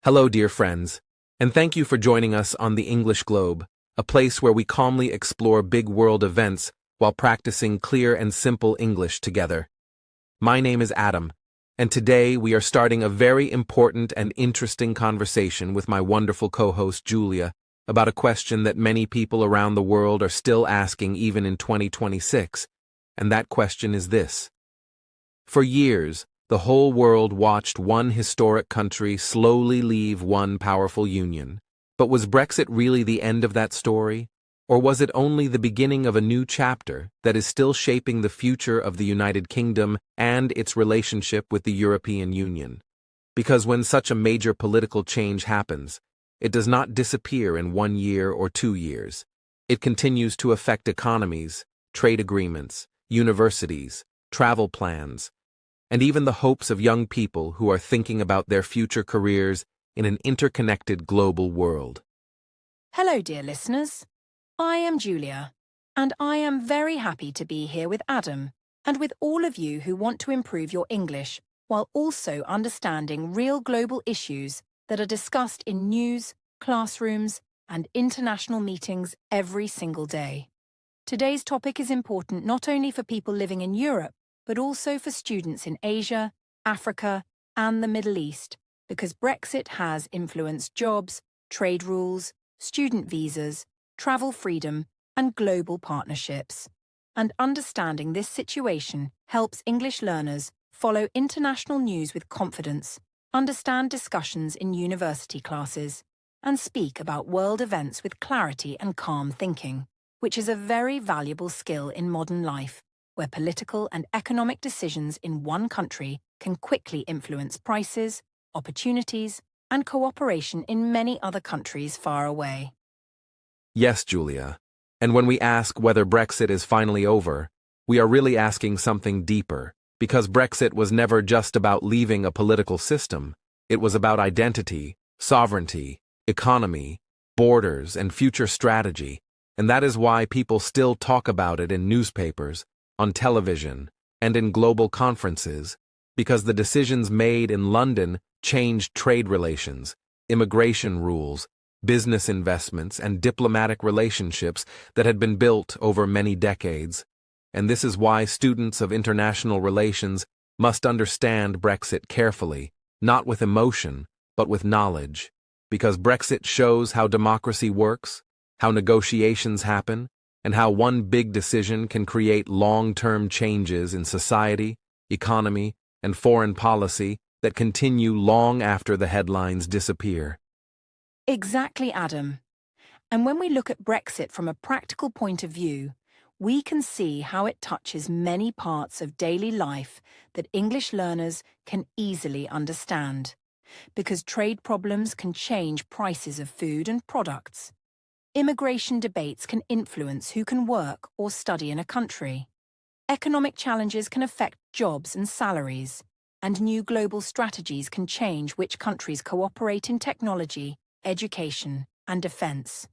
Hello, dear friends, and thank you for joining us on the English Globe, a place where we calmly explore big world events while practicing clear and simple English together. My name is Adam, and today we are starting a very important and interesting conversation with my wonderful co-host Julia about a question that many people around the world are still asking even in 2026, and that question is this. For years, the whole world watched one historic country slowly leave one powerful union. But was Brexit really the end of that story? Or was it only the beginning of a new chapter that is still shaping the future of the United Kingdom and its relationship with the European Union? Because when such a major political change happens, it does not disappear in 1 year or 2 years. It continues to affect economies, trade agreements, universities, travel plans, and even the hopes of young people who are thinking about their future careers in an interconnected global world. Hello, dear listeners. I am Julia, and I am very happy to be here with Adam and with all of you who want to improve your English while also understanding real global issues that are discussed in news, classrooms, and international meetings every single day. Today's topic is important not only for people living in Europe, but also for students in Asia, Africa, and the Middle East, because Brexit has influenced jobs, trade rules, student visas, travel freedom, and global partnerships. And understanding this situation helps English learners follow international news with confidence, understand discussions in university classes, and speak about world events with clarity and calm thinking, which is a very valuable skill in modern life, where political and economic decisions in one country can quickly influence prices, opportunities, and cooperation in many other countries far away. Yes, Julia. And when we ask whether Brexit is finally over, we are really asking something deeper, because Brexit was never just about leaving a political system. It was about identity, sovereignty, economy, borders, and future strategy, and that is why people still talk about it in newspapers, on television, and in global conferences, because the decisions made in London changed trade relations, immigration rules, business investments, and diplomatic relationships that had been built over many decades. And this is why students of international relations must understand Brexit carefully, not with emotion, but with knowledge, because Brexit shows how democracy works, how negotiations happen, and how one big decision can create long-term changes in society, economy, and foreign policy that continue long after the headlines disappear. Exactly, Adam. And when we look at Brexit from a practical point of view, we can see how it touches many parts of daily life that English learners can easily understand, because trade problems can change prices of food and products. Immigration debates can influence who can work or study in a country. Economic challenges can affect jobs and salaries, and new global strategies can change which countries cooperate in technology, education, and defence.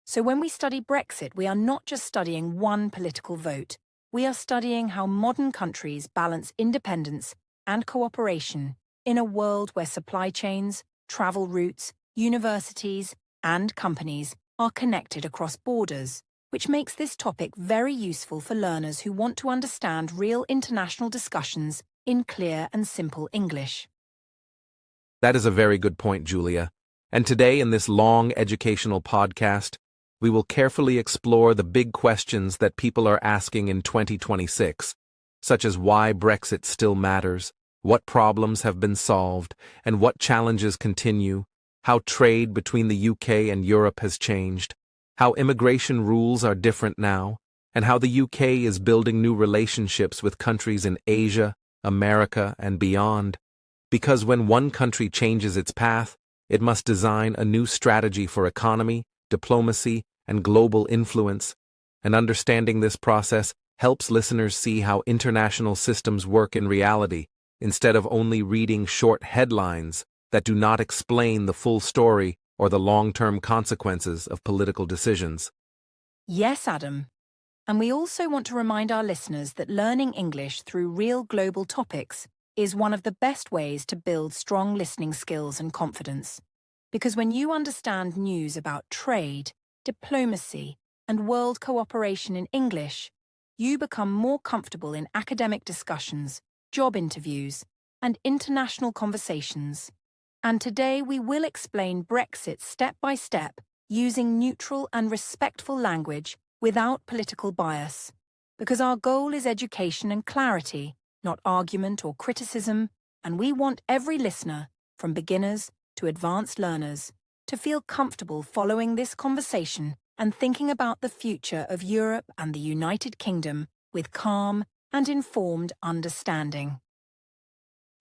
So when we study Brexit, we are not just studying one political vote. We are studying how modern countries balance independence and cooperation in a world where supply chains, travel routes, universities, and companies are connected across borders, which makes this topic very useful for learners who want to understand real international discussions in clear and simple English. That is a very good point, Julia. And today in this long educational podcast, we will carefully explore the big questions that people are asking in 2026, such as why Brexit still matters, what problems have been solved, and what challenges continue, how trade between the UK and Europe has changed, how immigration rules are different now, and how the UK is building new relationships with countries in Asia, America, and beyond. Because when one country changes its path, it must design a new strategy for economy, diplomacy, and global influence, and understanding this process helps listeners see how international systems work in reality, instead of only reading short headlines that do not explain the full story or the long-term consequences of political decisions. Yes, Adam. And we also want to remind our listeners that learning English through real global topics is one of the best ways to build strong listening skills and confidence, Because when you understand news about trade, diplomacy, and world cooperation in English, you become more comfortable in academic discussions, job interviews, and international conversations. And today we will explain Brexit step by step using neutral and respectful language without political bias. Because our goal is education and clarity, not argument or criticism, and we want every listener, from beginners to advanced learners, to feel comfortable following this conversation and thinking about the future of Europe and the United Kingdom with calm and informed understanding.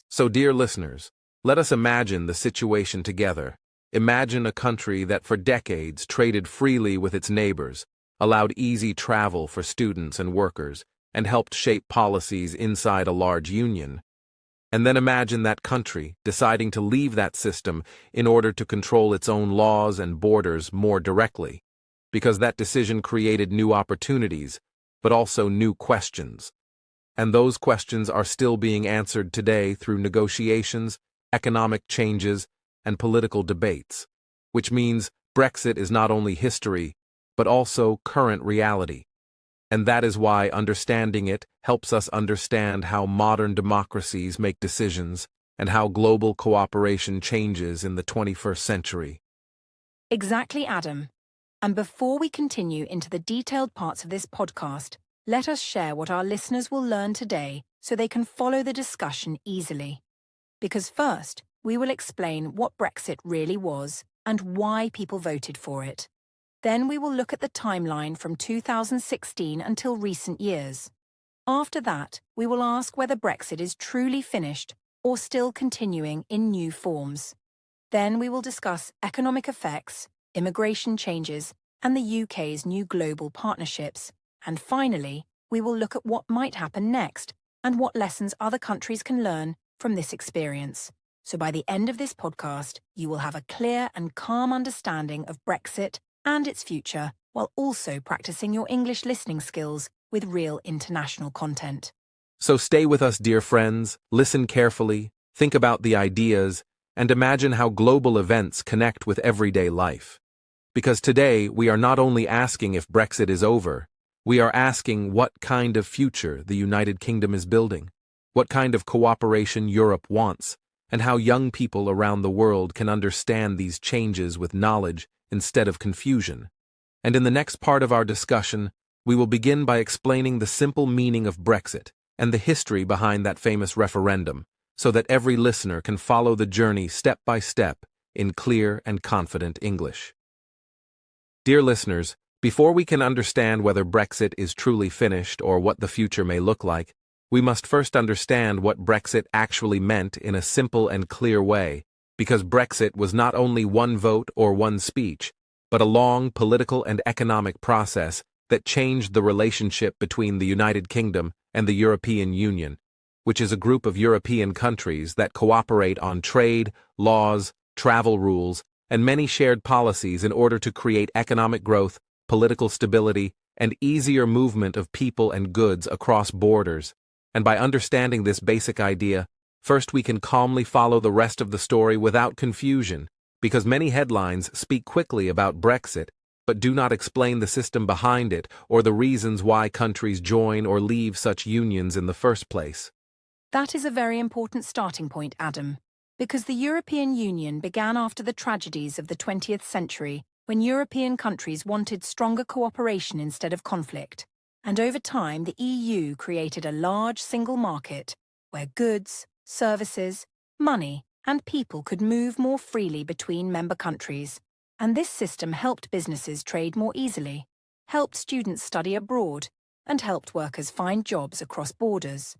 So, dear listeners, let us imagine the situation together. Imagine a country that for decades traded freely with its neighbors, allowed easy travel for students and workers, and helped shape policies inside a large union. And then imagine that country deciding to leave that system in order to control its own laws and borders more directly, because that decision created new opportunities, but also new questions. And those questions are still being answered today through negotiations, economic changes, and political debates, which means Brexit is not only history, but also current reality. And that is why understanding it helps us understand how modern democracies make decisions and how global cooperation changes in the 21st century. Exactly, Adam. And before we continue into the detailed parts of this podcast, let us share what our listeners will learn today so they can follow the discussion easily. Because first, we will explain what Brexit really was and why people voted for it. Then we will look at the timeline from 2016 until recent years. After that, we will ask whether Brexit is truly finished or still continuing in new forms. Then we will discuss economic effects, immigration changes, and the UK's new global partnerships. And finally, we will look at what might happen next and what lessons other countries can learn from this experience. So by the end of this podcast, you will have a clear and calm understanding of Brexit and its future, while also practicing your English listening skills with real international content. So stay with us, dear friends, listen carefully, think about the ideas, and imagine how global events connect with everyday life. Because today we are not only asking if Brexit is over, we are asking what kind of future the United Kingdom is building, what kind of cooperation Europe wants, and how young people around the world can understand these changes with knowledge instead of confusion. And in the next part of our discussion, we will begin by explaining the simple meaning of Brexit and the history behind that famous referendum, so that every listener can follow the journey step by step in clear and confident English. Dear listeners, before we can understand whether Brexit is truly finished or what the future may look like, we must first understand what Brexit actually meant in a simple and clear way, because Brexit was not only one vote or one speech, but a long political and economic process that changed the relationship between the United Kingdom and the European Union, which is a group of European countries that cooperate on trade, laws, travel rules, and many shared policies in order to create economic growth, political stability, and easier movement of people and goods across borders. And by understanding this basic idea, first we can calmly follow the rest of the story without confusion, because many headlines speak quickly about Brexit, but do not explain the system behind it or the reasons why countries join or leave such unions in the first place. That is a very important starting point, Adam, because the European Union began after the tragedies of the 20th century, when European countries wanted stronger cooperation instead of conflict. And over time, the EU created a large single market where goods, services, money, and people could move more freely between member countries. And this system helped businesses trade more easily, helped students study abroad, and helped workers find jobs across borders.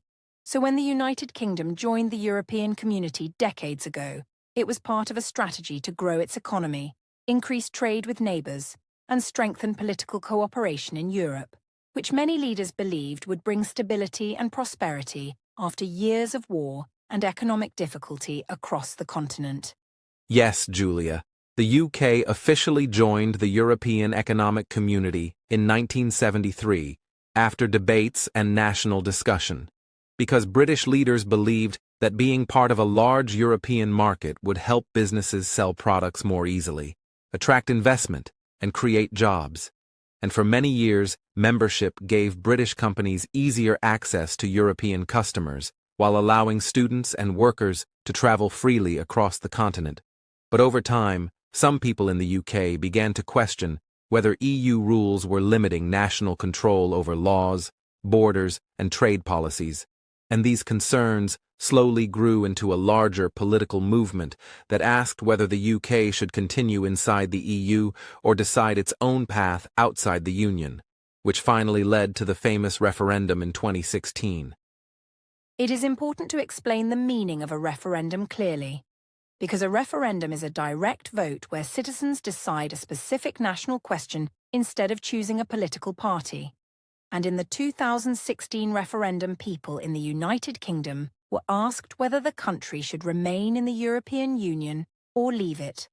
So when the United Kingdom joined the European community decades ago, it was part of a strategy to grow its economy, increase trade with neighbours, and strengthen political cooperation in Europe, which many leaders believed would bring stability and prosperity after years of war and economic difficulty across the continent. Yes, Julia, the UK officially joined the European Economic Community in 1973 after debates and national discussion. because British leaders believed that being part of a large European market would help businesses sell products more easily, attract investment, and create jobs. And for many years, membership gave British companies easier access to European customers, while allowing students and workers to travel freely across the continent. But over time, some people in the UK began to question whether EU rules were limiting national control over laws, borders, and trade policies, and these concerns slowly grew into a larger political movement that asked whether the UK should continue inside the EU or decide its own path outside the Union, which finally led to the famous referendum in 2016. It is important to explain the meaning of a referendum clearly, because a referendum is a direct vote where citizens decide a specific national question instead of choosing a political party. And in the 2016 referendum, people in the United Kingdom were asked whether the country should remain in the European Union or leave it.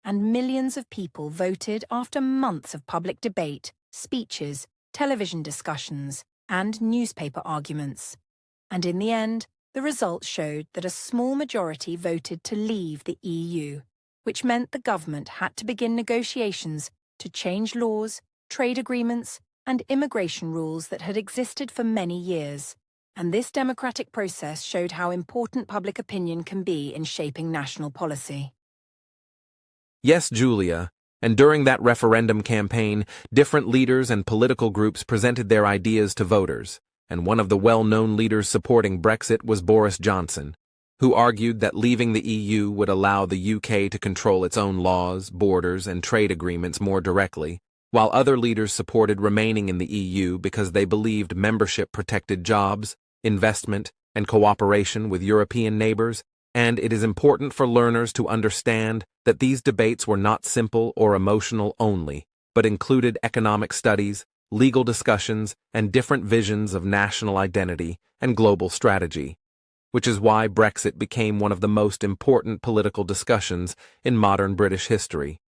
And millions of people voted after months of public debate, speeches, television discussions, and newspaper arguments. And in the end, the results showed that a small majority voted to leave the EU, which meant the government had to begin negotiations to change laws, trade agreements, and immigration rules that had existed for many years. And this democratic process showed how important public opinion can be in shaping national policy. Yes, Julia, and during that referendum campaign, different leaders and political groups presented their ideas to voters, and one of the well-known leaders supporting Brexit was Boris Johnson, who argued that leaving the EU would allow the UK to control its own laws, borders, and trade agreements more directly, while other leaders supported remaining in the EU because they believed membership protected jobs, investment, and cooperation with European neighbors. And it is important for learners to understand that these debates were not simple or emotional only, but included economic studies, legal discussions, and different visions of national identity and global strategy, which is why Brexit became one of the most important political discussions in modern British history.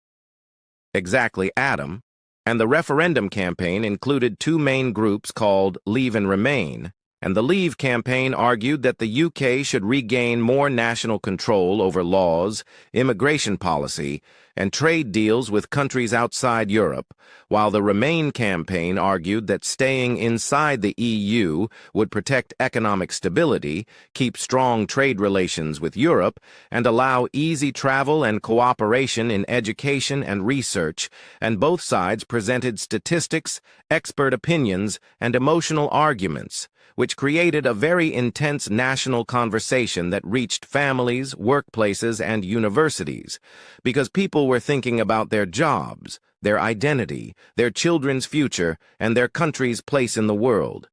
Exactly, Adam. And the referendum campaign included two main groups called Leave and Remain, and the Leave campaign argued that the UK should regain more national control over laws, immigration policy, and trade deals with countries outside Europe, while the Remain campaign argued that staying inside the EU would protect economic stability, keep strong trade relations with Europe, and allow easy travel and cooperation in education and research, and both sides presented statistics, expert opinions, and emotional arguments, which created a very intense national conversation that reached families, workplaces, and universities, because people were thinking about their jobs, their identity, their children's future, and their country's place in the world.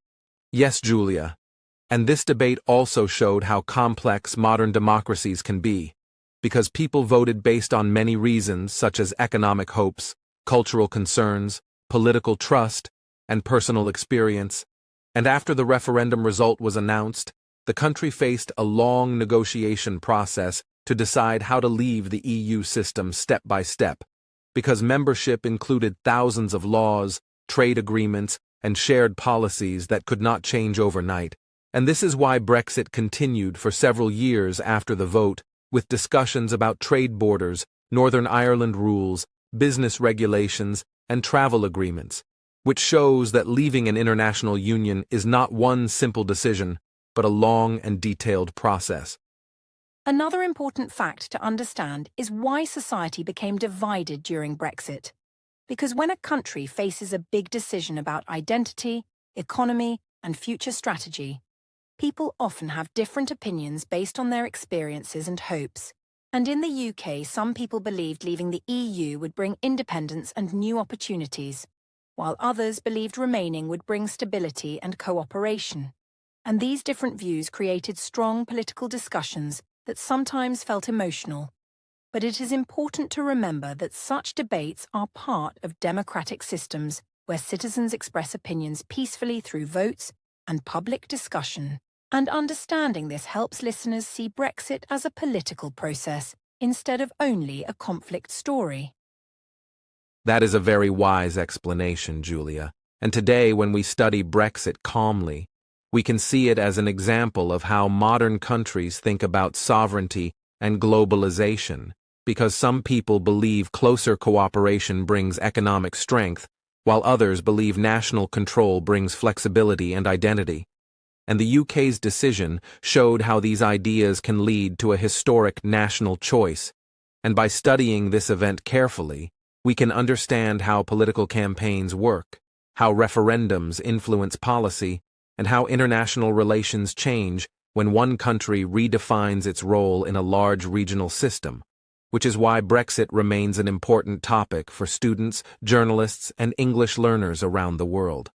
Yes, Julia. And this debate also showed how complex modern democracies can be, because people voted based on many reasons such as economic hopes, cultural concerns, political trust, and personal experience. And after the referendum result was announced, the country faced a long negotiation process to decide how to leave the EU system step by step, because membership included thousands of laws, trade agreements, and shared policies that could not change overnight. And this is why Brexit continued for several years after the vote, with discussions about trade borders, Northern Ireland rules, business regulations, and travel agreements, which shows that leaving an international union is not one simple decision, but a long and detailed process. Another important fact to understand is why society became divided during Brexit. Because when a country faces a big decision about identity, economy, and future strategy, people often have different opinions based on their experiences and hopes. And in the UK, some people believed leaving the EU would bring independence and new opportunities, while others believed remaining would bring stability and cooperation. And these different views created strong political discussions that sometimes felt emotional. But it is important to remember that such debates are part of democratic systems where citizens express opinions peacefully through votes and public discussion. And understanding this helps listeners see Brexit as a political process instead of only a conflict story. That is a very wise explanation, Julia. And today, when we study Brexit calmly, We can see it as an example of how modern countries think about sovereignty and globalization, because some people believe closer cooperation brings economic strength, while others believe national control brings flexibility and identity. And the UK's decision showed how these ideas can lead to a historic national choice, and by studying this event carefully, we can understand how political campaigns work, how referendums influence policy, and how international relations change when one country redefines its role in a large regional system, which is why Brexit remains an important topic for students, journalists, and English learners around the world.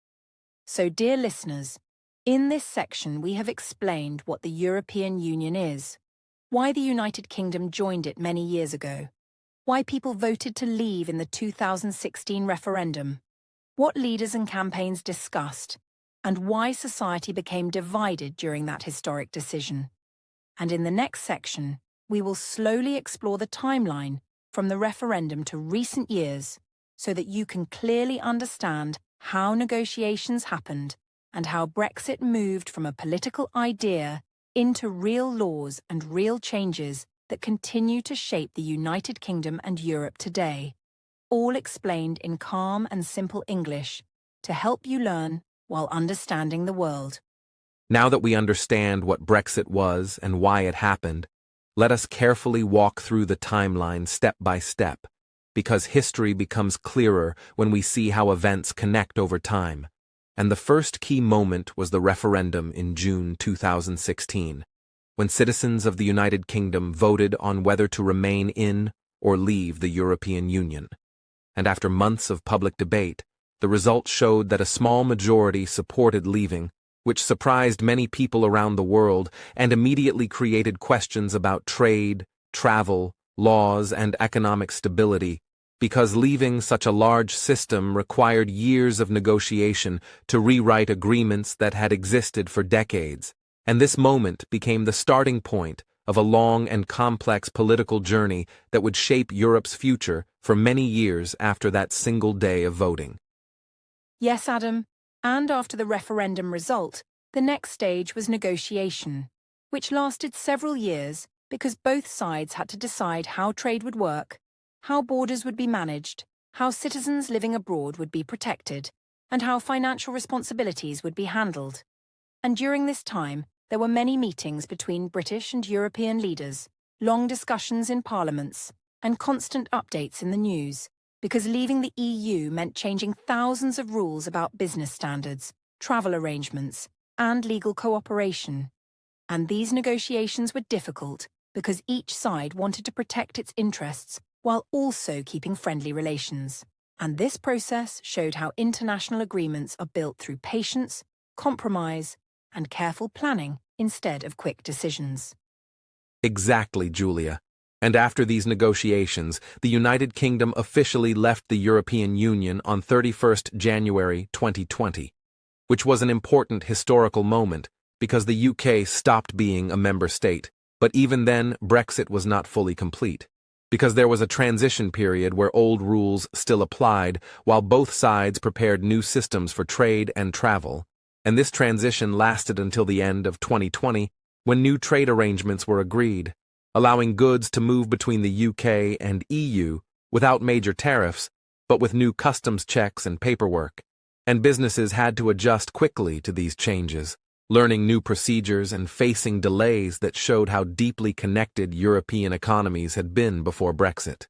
So, dear listeners, in this section we have explained what the European Union is, why the United Kingdom joined it many years ago, why people voted to leave in the 2016 referendum, what leaders and campaigns discussed, and why society became divided during that historic decision. And in the next section, we will slowly explore the timeline from the referendum to recent years so that you can clearly understand how negotiations happened and how Brexit moved from a political idea into real laws and real changes that continue to shape the United Kingdom and Europe today, all explained in calm and simple English to help you learn while understanding the world. Now that we understand what Brexit was and why it happened, let us carefully walk through the timeline step by step, because history becomes clearer when we see how events connect over time. And the first key moment was the referendum in June 2016, when citizens of the United Kingdom voted on whether to remain in or leave the European Union. And after months of public debate, the results showed that a small majority supported leaving, which surprised many people around the world and immediately created questions about trade, travel, laws, and economic stability, because leaving such a large system required years of negotiation to rewrite agreements that had existed for decades, and this moment became the starting point of a long and complex political journey that would shape Europe's future for many years after that single day of voting. Yes, Adam, and after the referendum result, the next stage was negotiation, which lasted several years because both sides had to decide how trade would work, how borders would be managed, how citizens living abroad would be protected, and how financial responsibilities would be handled. And during this time, there were many meetings between British and European leaders, long discussions in parliaments, and constant updates in the news, because leaving the EU meant changing thousands of rules about business standards, travel arrangements, and legal cooperation. And these negotiations were difficult because each side wanted to protect its interests while also keeping friendly relations. And this process showed how international agreements are built through patience, compromise, and careful planning instead of quick decisions. Exactly, Julia. And after these negotiations, the United Kingdom officially left the European Union on 31st January 2020, which was an important historical moment because the UK stopped being a member state. But even then, Brexit was not fully complete, because there was a transition period where old rules still applied while both sides prepared new systems for trade and travel, and this transition lasted until the end of 2020 when new trade arrangements were agreed, allowing goods to move between the UK and EU without major tariffs, but with new customs checks and paperwork. And businesses had to adjust quickly to these changes, learning new procedures and facing delays that showed how deeply connected European economies had been before Brexit.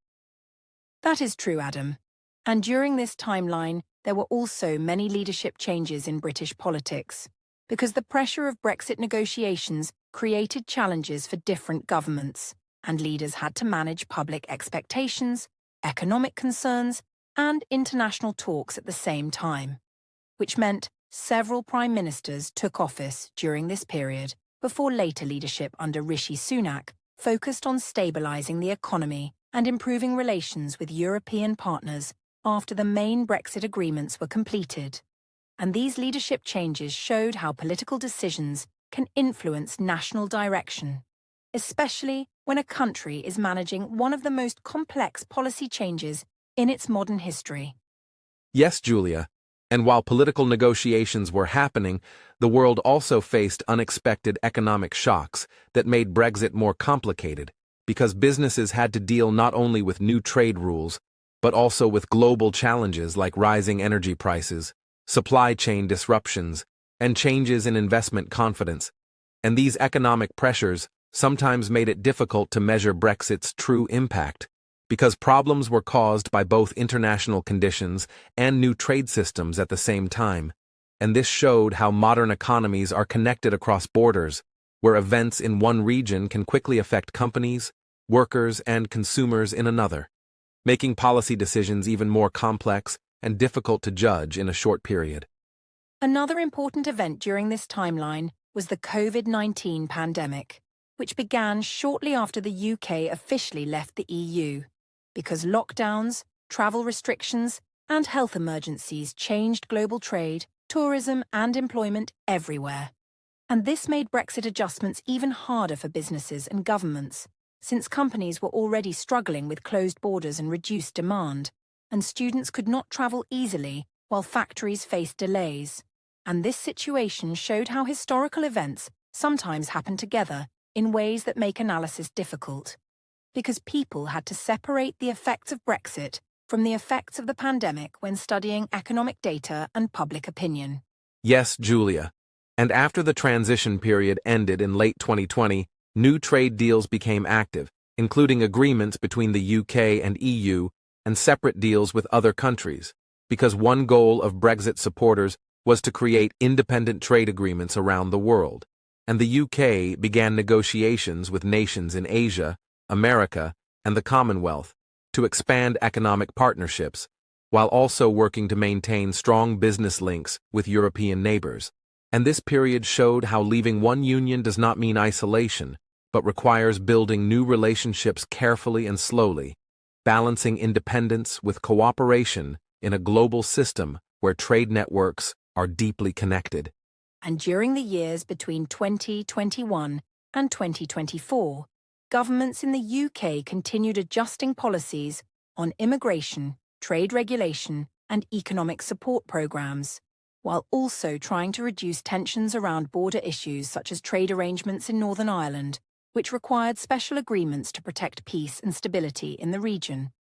That is true, Adam. And during this timeline, there were also many leadership changes in British politics, because the pressure of Brexit negotiations created challenges for different governments, and leaders had to manage public expectations, economic concerns, and international talks at the same time, which meant several prime ministers took office during this period before later leadership under Rishi Sunak focused on stabilising the economy and improving relations with European partners after the main Brexit agreements were completed. And these leadership changes showed how political decisions can influence national direction, especially when a country is managing one of the most complex policy changes in its modern history. Yes, Julia, And while political negotiations were happening, the world also faced unexpected economic shocks that made Brexit more complicated, because businesses had to deal not only with new trade rules, but also with global challenges like rising energy prices, supply chain disruptions, and changes in investment confidence. And these economic pressures sometimes made it difficult to measure Brexit's true impact, because problems were caused by both international conditions and new trade systems at the same time. And this showed how modern economies are connected across borders, where events in one region can quickly affect companies, workers, and consumers in another, making policy decisions even more complex and difficult to judge in a short period. Another important event during this timeline was the COVID-19 pandemic, which began shortly after the UK officially left the EU, because lockdowns, travel restrictions, and health emergencies changed global trade, tourism, and employment everywhere. And this made Brexit adjustments even harder for businesses and governments, since companies were already struggling with closed borders and reduced demand, and students could not travel easily while factories faced delays. And this situation showed how historical events sometimes happen together in ways that make analysis difficult, because people had to separate the effects of Brexit from the effects of the pandemic when studying economic data and public opinion. Yes, Julia. And after the transition period ended in late 2020, new trade deals became active, including agreements between the UK and EU and separate deals with other countries, because one goal of Brexit supporters was to create independent trade agreements around the world. And the UK began negotiations with nations in Asia, America, and the Commonwealth to expand economic partnerships, while also working to maintain strong business links with European neighbors. And this period showed how leaving one union does not mean isolation, but requires building new relationships carefully and slowly, balancing independence with cooperation in a global system where trade networks are deeply connected. And during the years between 2021 and 2024, governments in the UK continued adjusting policies on immigration, trade regulation, and economic support programs, while also trying to reduce tensions around border issues such as trade arrangements in Northern Ireland, which required special agreements to protect peace and stability in the region.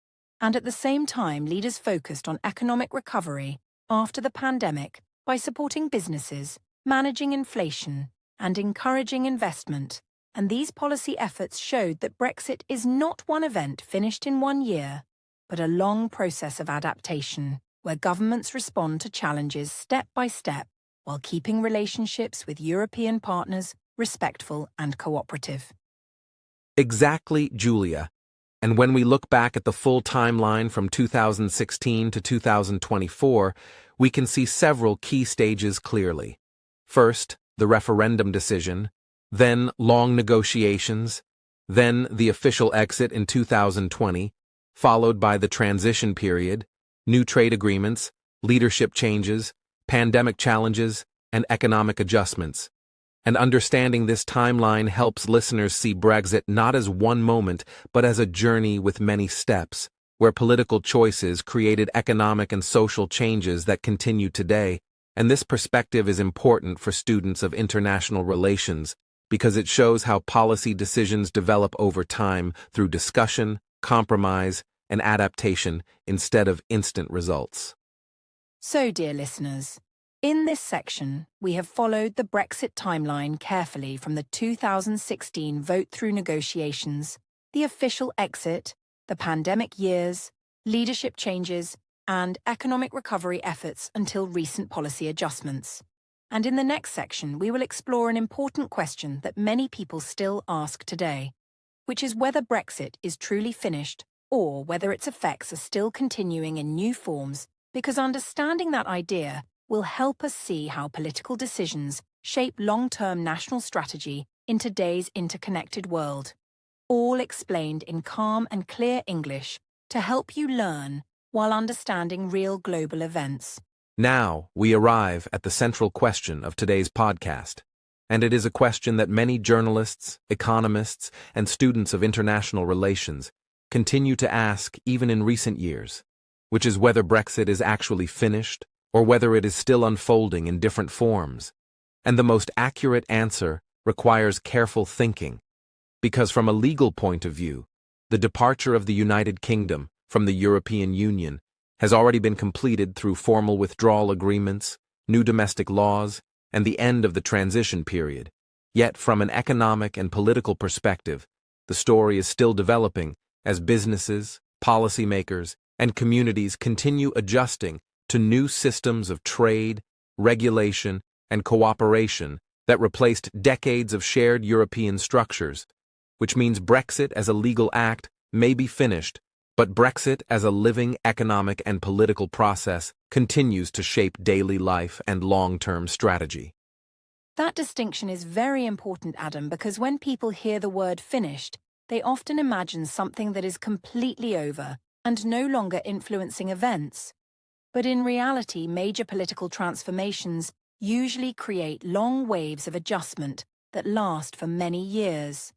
And at the same time, leaders focused on economic recovery after the pandemic by supporting businesses, managing inflation, and encouraging investment. And these policy efforts showed that Brexit is not one event finished in 1 year, but a long process of adaptation, where governments respond to challenges step by step while keeping relationships with European partners respectful and cooperative. Exactly, Julia. And when we look back at the full timeline from 2016 to 2024, we can see several key stages clearly. First, the referendum decision, then long negotiations, then the official exit in 2020, followed by the transition period, new trade agreements, leadership changes, pandemic challenges, and economic adjustments. And understanding this timeline helps listeners see Brexit not as one moment, but as a journey with many steps, where political choices created economic and social changes that continue today. And this perspective is important for students of international relations because it shows how policy decisions develop over time through discussion, compromise, and adaptation instead of instant results. So, dear listeners, in this section, we have followed the Brexit timeline carefully from the 2016 vote-through negotiations, the official exit, the pandemic years, leadership changes, and economic recovery efforts until recent policy adjustments. And in the next section, we will explore an important question that many people still ask today, which is whether Brexit is truly finished or whether its effects are still continuing in new forms, because understanding that idea will help us see how political decisions shape long-term national strategy in today's interconnected world. All explained in calm and clear English to help you learn while understanding real global events. Now, we arrive at the central question of today's podcast, and it is a question that many journalists, economists, and students of international relations continue to ask even in recent years, which is whether Brexit is actually finished or whether it is still unfolding in different forms. And the most accurate answer requires careful thinking, because from a legal point of view, the departure of the United Kingdom from the European Union has already been completed through formal withdrawal agreements, new domestic laws, and the end of the transition period. Yet, from an economic and political perspective, the story is still developing as businesses, policymakers, and communities continue adjusting to new systems of trade, regulation, and cooperation that replaced decades of shared European structures, which means Brexit as a legal act may be finished, but Brexit as a living economic and political process continues to shape daily life and long-term strategy. That distinction is very important, Adam, because when people hear the word finished, they often imagine something that is completely over and no longer influencing events. But in reality, major political transformations usually create long waves of adjustment that last for many years.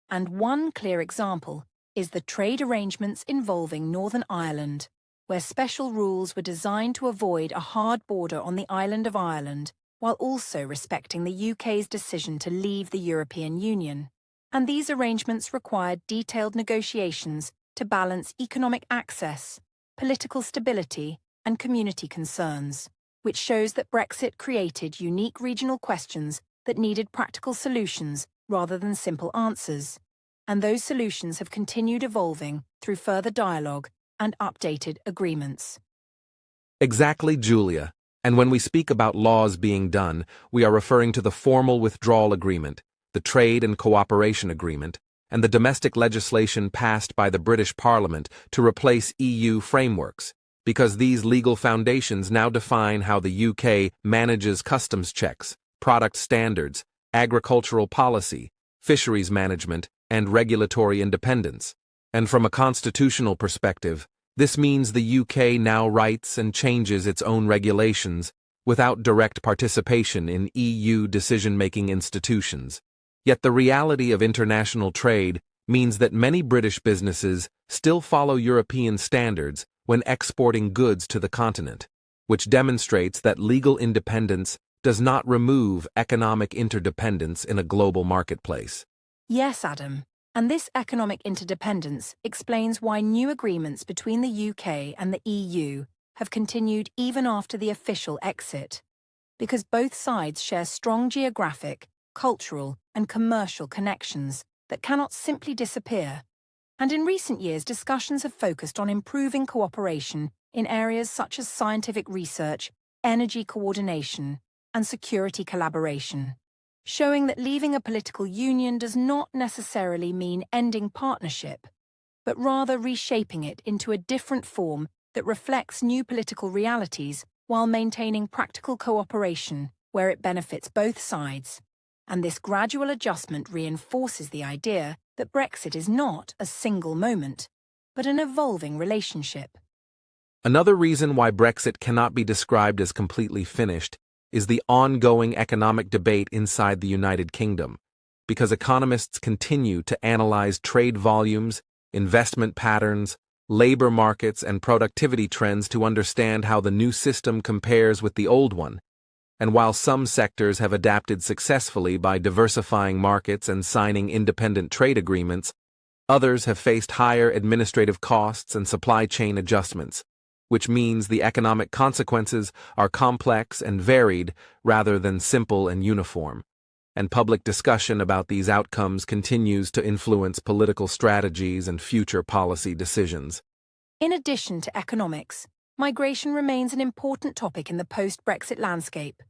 And one clear example is the trade arrangements involving Northern Ireland, where special rules were designed to avoid a hard border on the island of Ireland, while also respecting the UK's decision to leave the European Union. And these arrangements required detailed negotiations to balance economic access, political stability, and community concerns, which shows that Brexit created unique regional questions that needed practical solutions rather than simple answers. And those solutions have continued evolving through further dialogue and updated agreements. Exactly, Julia. And when we speak about laws being done, we are referring to the formal withdrawal agreement, the Trade and Cooperation Agreement, and the domestic legislation passed by the British Parliament to replace EU frameworks, because these legal foundations now define how the UK manages customs checks, product standards, agricultural policy, fisheries management, and regulatory independence. And from a constitutional perspective, this means the UK now writes and changes its own regulations without direct participation in EU decision-making institutions. Yet the reality of international trade means that many British businesses still follow European standards when exporting goods to the continent, which demonstrates that legal independence does not remove economic interdependence in a global marketplace. Yes, Adam. And this economic interdependence explains why new agreements between the UK and the EU have continued even after the official exit, because both sides share strong geographic, cultural, and commercial connections that cannot simply disappear. And in recent years, discussions have focused on improving cooperation in areas such as scientific research, energy coordination, and security collaboration, showing that leaving a political union does not necessarily mean ending partnership, but rather reshaping it into a different form that reflects new political realities while maintaining practical cooperation where it benefits both sides. And this gradual adjustment reinforces the idea that Brexit is not a single moment, but an evolving relationship. Another reason why Brexit cannot be described as completely finished is the ongoing economic debate inside the United Kingdom, because economists continue to analyze trade volumes, investment patterns, labor markets, and productivity trends to understand how the new system compares with the old one. And while some sectors have adapted successfully by diversifying markets and signing independent trade agreements, others have faced higher administrative costs and supply chain adjustments, which means the economic consequences are complex and varied rather than simple and uniform. And public discussion about these outcomes continues to influence political strategies and future policy decisions. In addition to economics, migration remains an important topic in the post-Brexit landscape,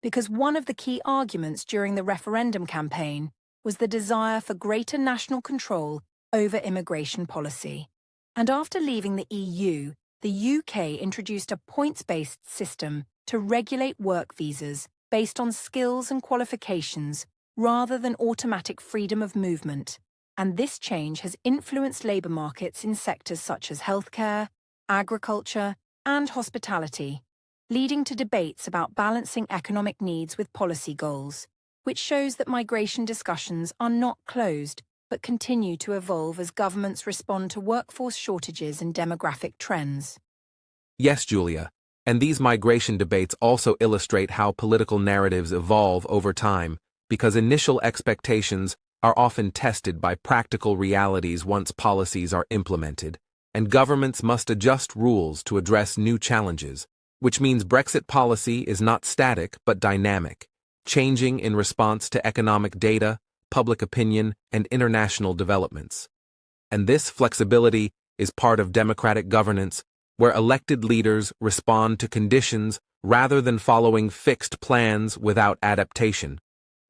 because one of the key arguments during the referendum campaign was the desire for greater national control over immigration policy. And after leaving the EU, the UK introduced a points-based system to regulate work visas based on skills and qualifications rather than automatic freedom of movement. And this change has influenced labour markets in sectors such as healthcare, agriculture, and hospitality, leading to debates about balancing economic needs with policy goals, which shows that migration discussions are not closed but continue to evolve as governments respond to workforce shortages and demographic trends. Yes, Julia, And these migration debates also illustrate how political narratives evolve over time, because initial expectations are often tested by practical realities once policies are implemented, and governments must adjust rules to address new challenges, which means Brexit policy is not static but dynamic, changing in response to economic data, public opinion, and international developments. And this flexibility is part of democratic governance, where elected leaders respond to conditions rather than following fixed plans without adaptation,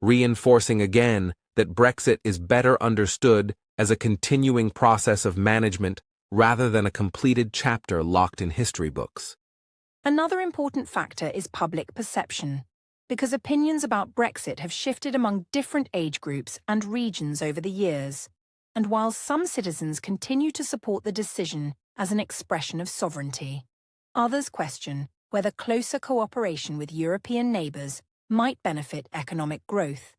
reinforcing again that Brexit is better understood as a continuing process of management rather than a completed chapter locked in history books. Another important factor is public perception, because opinions about Brexit have shifted among different age groups and regions over the years. And while some citizens continue to support the decision as an expression of sovereignty, others question whether closer cooperation with European neighbours might benefit economic growth.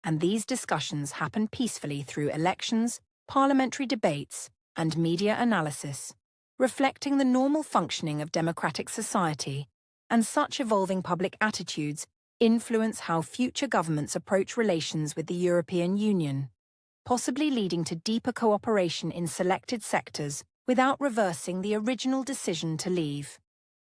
And these discussions happen peacefully through elections, parliamentary debates, and media analysis, reflecting the normal functioning of democratic society. And such evolving public attitudes influence how future governments approach relations with the European Union, possibly leading to deeper cooperation in selected sectors without reversing the original decision to leave.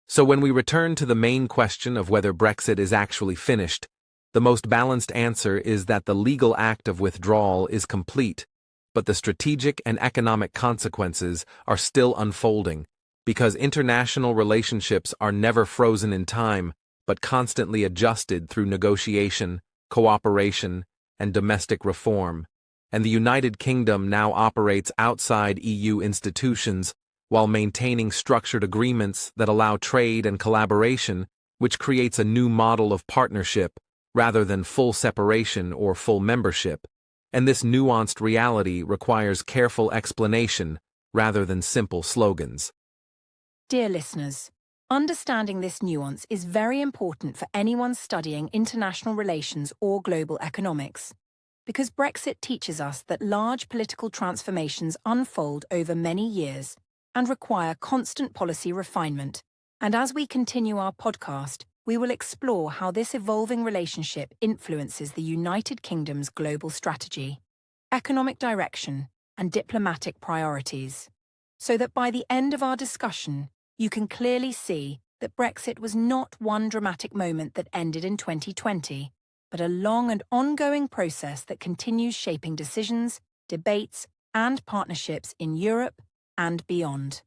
So when we return to the main question of whether Brexit is actually finished, the most balanced answer is that the legal act of withdrawal is complete, but the strategic and economic consequences are still unfolding, because international relationships are never frozen in time, but constantly adjusted through negotiation, cooperation, and domestic reform. And the United Kingdom now operates outside EU institutions while maintaining structured agreements that allow trade and collaboration, which creates a new model of partnership rather than full separation or full membership. And this nuanced reality requires careful explanation rather than simple slogans. Dear listeners, understanding this nuance is very important for anyone studying international relations or global economics, because Brexit teaches us that large political transformations unfold over many years and require constant policy refinement. And as we continue our podcast, we will explore how this evolving relationship influences the United Kingdom's global strategy, economic direction, and diplomatic priorities, so that by the end of our discussion, you can clearly see that Brexit was not one dramatic moment that ended in 2020, but a long and ongoing process that continues shaping decisions, debates, and partnerships in Europe and beyond.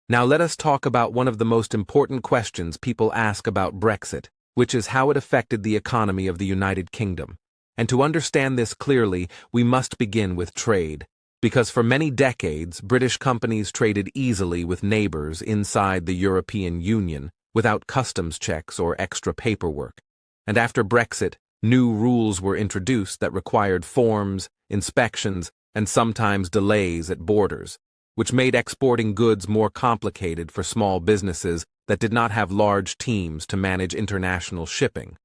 Now let us talk about one of the most important questions people ask about Brexit, which is how it affected the economy of the United Kingdom. And to understand this clearly, we must begin with trade, because for many decades, British companies traded easily with neighbors inside the European Union without customs checks or extra paperwork. And after Brexit, new rules were introduced that required forms, inspections, and sometimes delays at borders, which made exporting goods more complicated for small businesses that did not have large teams to manage international shipping,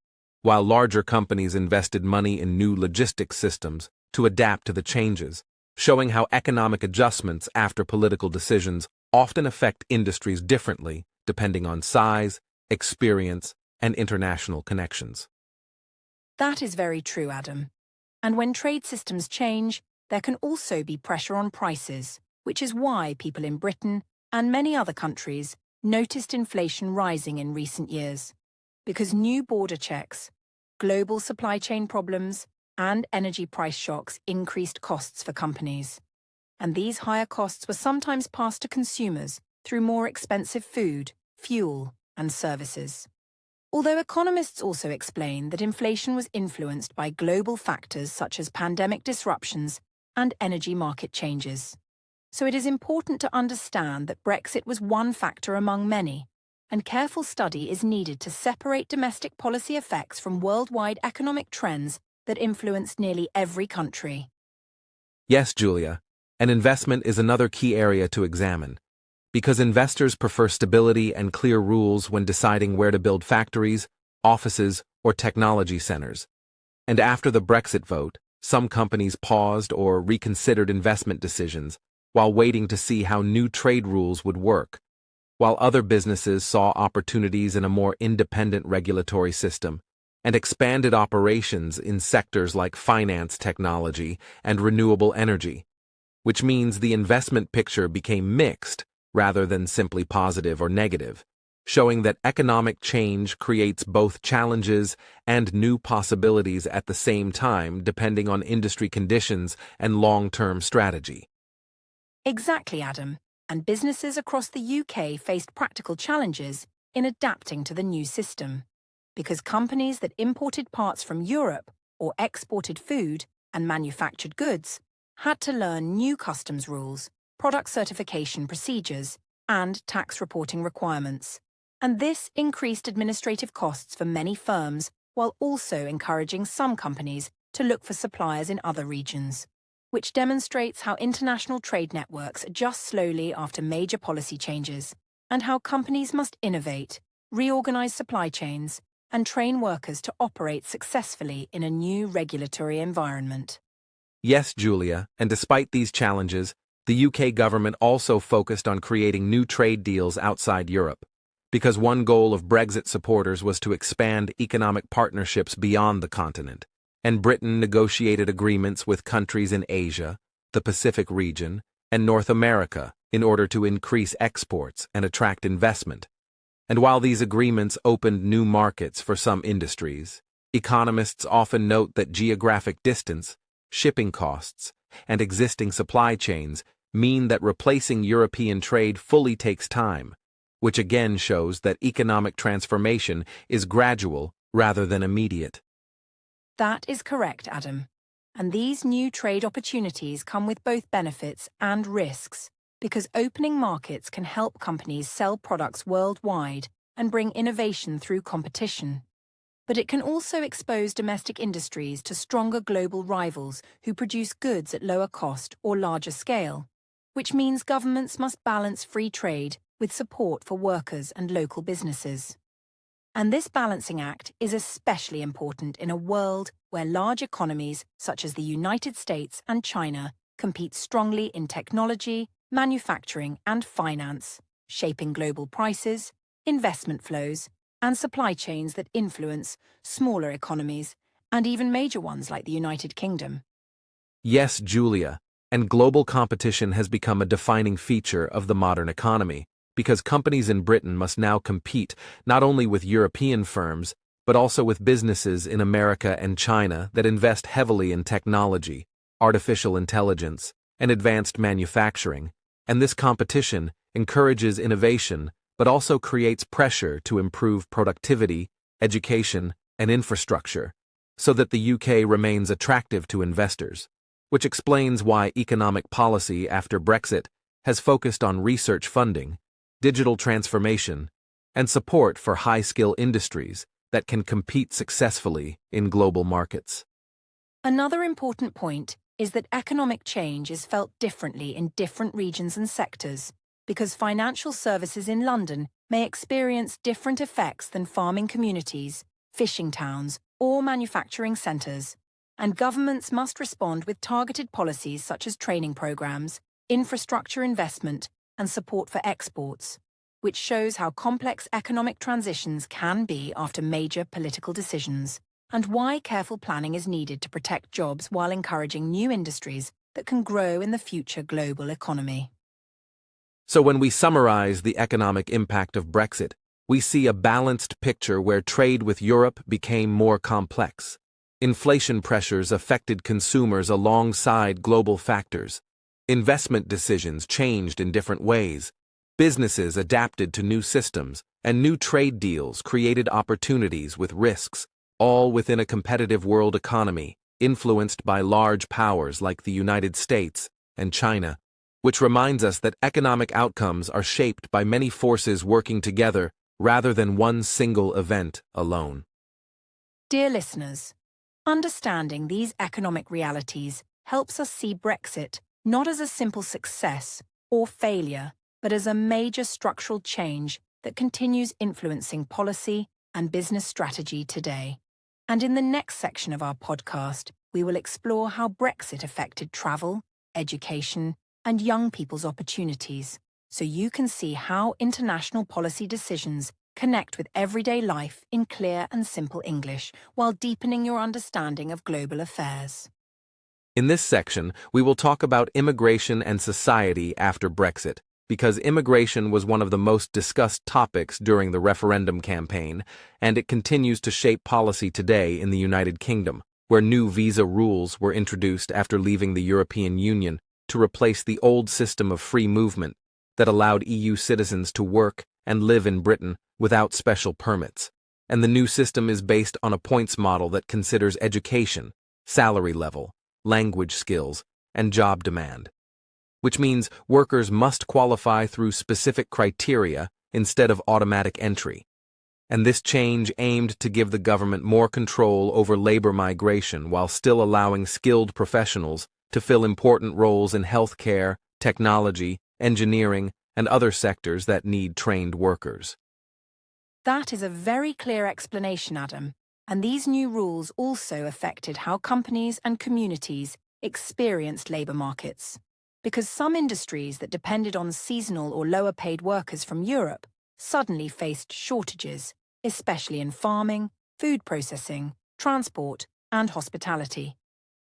while larger companies invested money in new logistics systems to adapt to the changes, showing how economic adjustments after political decisions often affect industries differently depending on size, experience, and international connections. That is very true, Adam. And when trade systems change, there can also be pressure on prices, which is why people in Britain and many other countries noticed inflation rising in recent years, because new border checks, global supply chain problems, and energy price shocks increased costs for companies. And these higher costs were sometimes passed to consumers through more expensive food, fuel, and services. Although economists also explain that inflation was influenced by global factors such as pandemic disruptions and energy market changes. So it is important to understand that Brexit was one factor among many, and careful study is needed to separate domestic policy effects from worldwide economic trends that influenced nearly every country. Yes, Julia, and investment is another key area to examine, because investors prefer stability and clear rules when deciding where to build factories, offices, or technology centers. And after the Brexit vote, some companies paused or reconsidered investment decisions while waiting to see how new trade rules would work, while other businesses saw opportunities in a more independent regulatory system and expanded operations in sectors like finance technology and renewable energy, which means the investment picture became mixed rather than simply positive or negative, showing that economic change creates both challenges and new possibilities at the same time depending on industry conditions and long-term strategy. Exactly, Adam. And businesses across the UK faced practical challenges in adapting to the new system, because companies that imported parts from Europe or exported food and manufactured goods had to learn new customs rules, product certification procedures, and tax reporting requirements. And this increased administrative costs for many firms while also encouraging some companies to look for suppliers in other regions, which demonstrates how international trade networks adjust slowly after major policy changes, and how companies must innovate, reorganize supply chains, and train workers to operate successfully in a new regulatory environment. Yes, Julia, and despite these challenges, the UK government also focused on creating new trade deals outside Europe, because one goal of Brexit supporters was to expand economic partnerships beyond the continent, and Britain negotiated agreements with countries in Asia, the Pacific region, and North America in order to increase exports and attract investment. And while these agreements opened new markets for some industries, economists often note that geographic distance, shipping costs, and existing supply chains mean that replacing European trade fully takes time, which again shows that economic transformation is gradual rather than immediate. That is correct, Adam. And these new trade opportunities come with both benefits and risks, because opening markets can help companies sell products worldwide and bring innovation through competition. But it can also expose domestic industries to stronger global rivals who produce goods at lower cost or larger scale, which means governments must balance free trade with support for workers and local businesses. And this balancing act is especially important in a world where large economies such as the United States and China compete strongly in technology, manufacturing, and finance, shaping global prices, investment flows, and supply chains that influence smaller economies and even major ones like the United Kingdom. Yes, Julia, and global competition has become a defining feature of the modern economy, because companies in Britain must now compete not only with European firms, but also with businesses in America and China that invest heavily in technology, artificial intelligence, and advanced manufacturing, and this competition encourages innovation but also creates pressure to improve productivity, education, and infrastructure, so that the UK remains attractive to investors, which explains why economic policy after Brexit has focused on research funding, digital transformation, and support for high-skill industries that can compete successfully in global markets. Another important point is that economic change is felt differently in different regions and sectors, because financial services in London may experience different effects than farming communities, fishing towns, or manufacturing centres, and governments must respond with targeted policies such as training programmes, infrastructure investment, and support for exports, which shows how complex economic transitions can be after major political decisions, and why careful planning is needed to protect jobs while encouraging new industries that can grow in the future global economy. So when we summarize the economic impact of Brexit, we see a balanced picture where trade with Europe became more complex. Inflation pressures affected consumers alongside global factors. Investment decisions changed in different ways. Businesses adapted to new systems, and new trade deals created opportunities with risks, all within a competitive world economy influenced by large powers like the United States and China, which reminds us that economic outcomes are shaped by many forces working together rather than one single event alone. Dear listeners, understanding these economic realities helps us see Brexit not as a simple success or failure, but as a major structural change that continues influencing policy and business strategy today. And in the next section of our podcast, we will explore how Brexit affected travel, education, and young people's opportunities. so you can see how international policy decisions connect with everyday life in clear and simple English while deepening your understanding of global affairs. In this section, we will talk about immigration and society after Brexit, because immigration was one of the most discussed topics during the referendum campaign, and it continues to shape policy today in the United Kingdom, where new visa rules were introduced after leaving the European Union to replace the old system of free movement that allowed EU citizens to work and live in Britain without special permits. And the new system is based on a points model that considers education, salary level, language skills, and job demand, which means workers must qualify through specific criteria instead of automatic entry. And this change aimed to give the government more control over labor migration while still allowing skilled professionals to fill important roles in healthcare, technology, engineering, and other sectors that need trained workers. That is a very clear explanation, Adam. And these new rules also affected how companies and communities experienced labour markets, because some industries that depended on seasonal or lower-paid workers from Europe suddenly faced shortages, especially in farming, food processing, transport, and hospitality.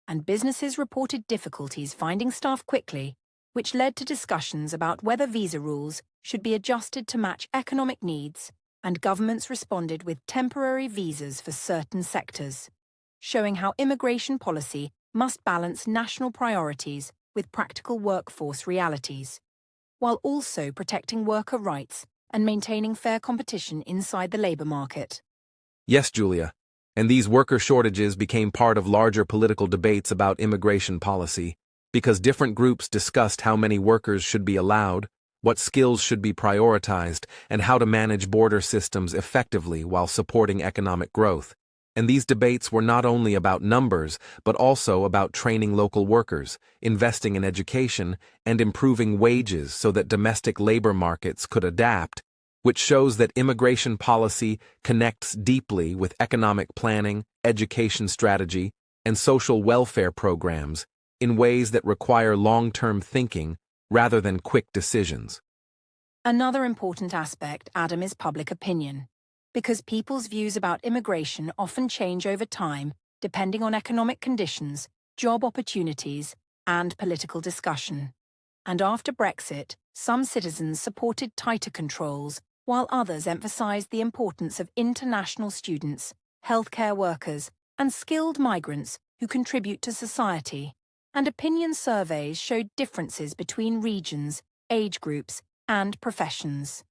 And businesses reported difficulties finding staff quickly, which led to discussions about whether visa rules should be adjusted to match economic needs, and governments responded with temporary visas for certain sectors, showing how immigration policy must balance national priorities with practical workforce realities, while also protecting worker rights and maintaining fair competition inside the labour market. Yes, Julia, and these worker shortages became part of larger political debates about immigration policy, because different groups discussed how many workers should be allowed, what skills should be prioritized, and how to manage border systems effectively while supporting economic growth. And these debates were not only about numbers, but also about training local workers, investing in education, and improving wages so that domestic labor markets could adapt, which shows that immigration policy connects deeply with economic planning, education strategy, and social welfare programs in ways that require long-term thinking rather than quick decisions. Another important aspect, Adam, is public opinion, because people's views about immigration often change over time depending on economic conditions, job opportunities, and political discussion. And after Brexit, some citizens supported tighter controls, while others emphasised the importance of international students, healthcare workers, and skilled migrants who contribute to society. And opinion surveys showed differences between regions, age groups, and professions,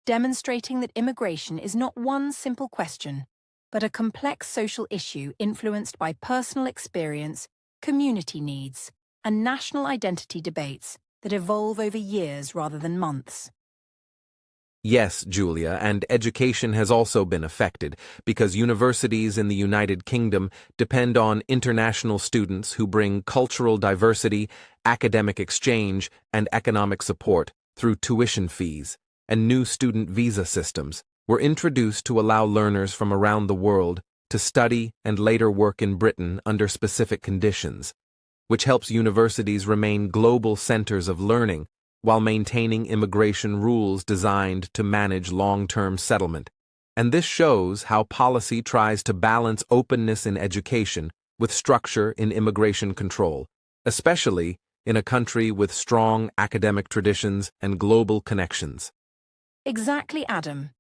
demonstrating that immigration is not one simple question, but a complex social issue influenced by personal experience, community needs, and national identity debates that evolve over years rather than months. Yes, Julia, and education has also been affected because universities in the United Kingdom depend on international students who bring cultural diversity, academic exchange, and economic support through tuition fees, and new student visa systems were introduced to allow learners from around the world to study and later work in Britain under specific conditions, which helps universities remain global centers of learning while maintaining immigration rules designed to manage long-term settlement. And this shows how policy tries to balance openness in education with structure in immigration control, especially in a country with strong academic traditions and global connections. Exactly, Adam.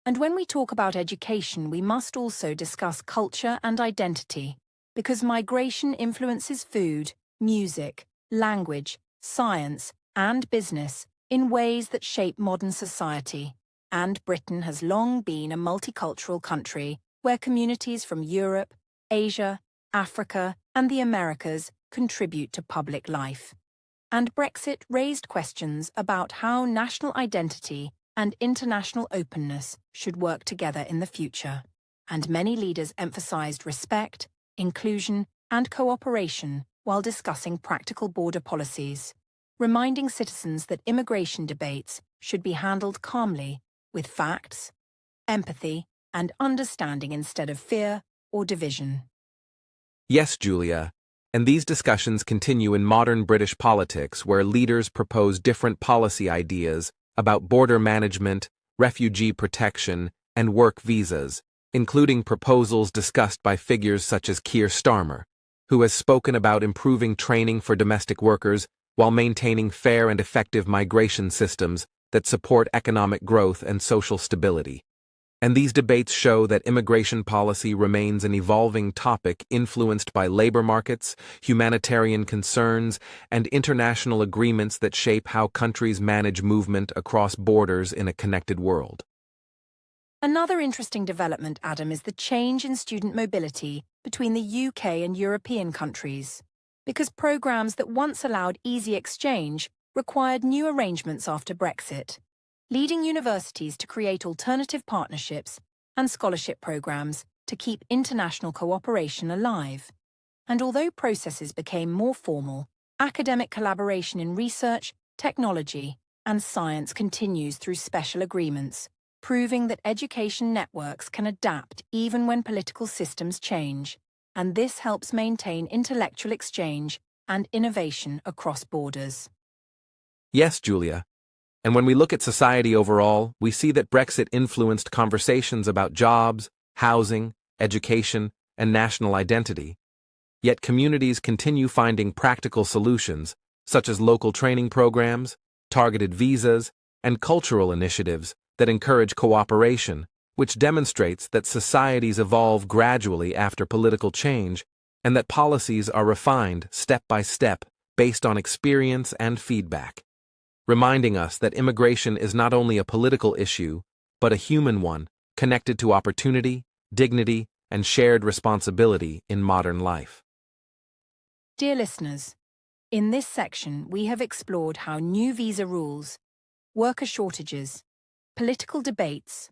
And when we talk about education, we must also discuss culture and identity, because migration influences food, music, language, science, and business in ways that shape modern society. And Britain has long been a multicultural country where communities from Europe, Asia, Africa, and the Americas contribute to public life. And Brexit raised questions about how national identity and international openness should work together in the future. And many leaders emphasized respect, inclusion, and cooperation while discussing practical border policies, reminding citizens that immigration debates should be handled calmly, with facts, empathy, and understanding instead of fear or division. Yes, Julia, and these discussions continue in modern British politics where leaders propose different policy ideas about border management, refugee protection, and work visas, including proposals discussed by figures such as Keir Starmer, who has spoken about improving training for domestic workers while maintaining fair and effective migration systems that support economic growth and social stability. And these debates show that immigration policy remains an evolving topic influenced by labor markets, humanitarian concerns, and international agreements that shape how countries manage movement across borders in a connected world. Another interesting development, Adam, is the change in student mobility between the UK and European countries, because programs that once allowed easy exchange required new arrangements after Brexit, leading universities to create alternative partnerships and scholarship programs to keep international cooperation alive. And although processes became more formal, academic collaboration in research, technology, and science continues through special agreements, proving that education networks can adapt even when political systems change, and this helps maintain intellectual exchange and innovation across borders. Yes, Julia. And when we look at society overall, we see that Brexit influenced conversations about jobs, housing, education, and national identity. Yet communities continue finding practical solutions, such as local training programs, targeted visas, and cultural initiatives that encourage cooperation, which demonstrates that societies evolve gradually after political change and that policies are refined step by step based on experience and feedback, reminding us that immigration is not only a political issue, but a human one connected to opportunity, dignity, and shared responsibility in modern life. Dear listeners, in this section we have explored how new visa rules, worker shortages, political debates,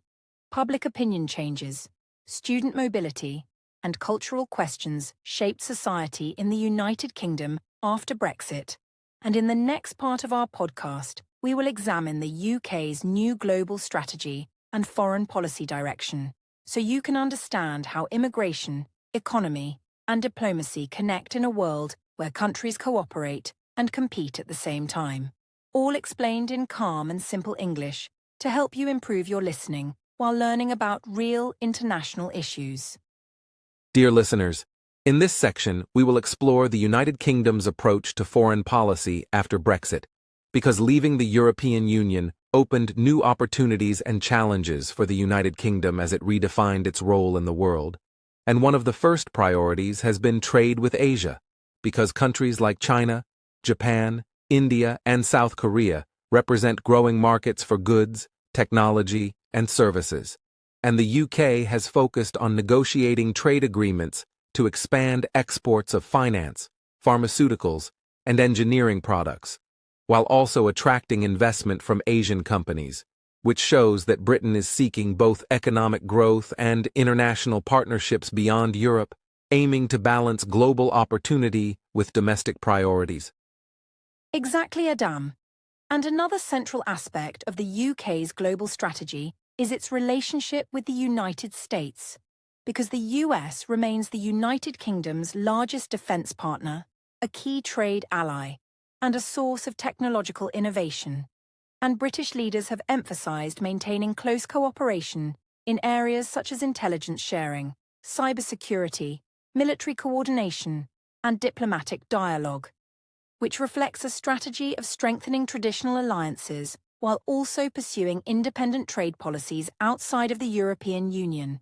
public opinion changes, student mobility, and cultural questions shaped society in the United Kingdom after Brexit. And in the next part of our podcast, we will examine the UK's new global strategy and foreign policy direction, so you can understand how immigration, economy, and diplomacy connect in a world where countries cooperate and compete at the same time. All explained in calm and simple English to help you improve your listening while learning about real international issues. Dear listeners, in this section, we will explore the United Kingdom's approach to foreign policy after Brexit, because leaving the European Union opened new opportunities and challenges for the United Kingdom as it redefined its role in the world. And one of the first priorities has been trade with Asia, because countries like China, Japan, India, and South Korea represent growing markets for goods, technology, and services. And the UK has focused on negotiating trade agreements to expand exports of finance, pharmaceuticals, and engineering products, while also attracting investment from Asian companies, which shows that Britain is seeking both economic growth and international partnerships beyond Europe, aiming to balance global opportunity with domestic priorities. Exactly, Adam. And another central aspect of the UK's global strategy is its relationship with the United States, because the US remains the United Kingdom's largest defense partner, a key trade ally, and a source of technological innovation. And British leaders have emphasized maintaining close cooperation in areas such as intelligence sharing, cybersecurity, military coordination, and diplomatic dialogue, which reflects a strategy of strengthening traditional alliances while also pursuing independent trade policies outside of the European Union,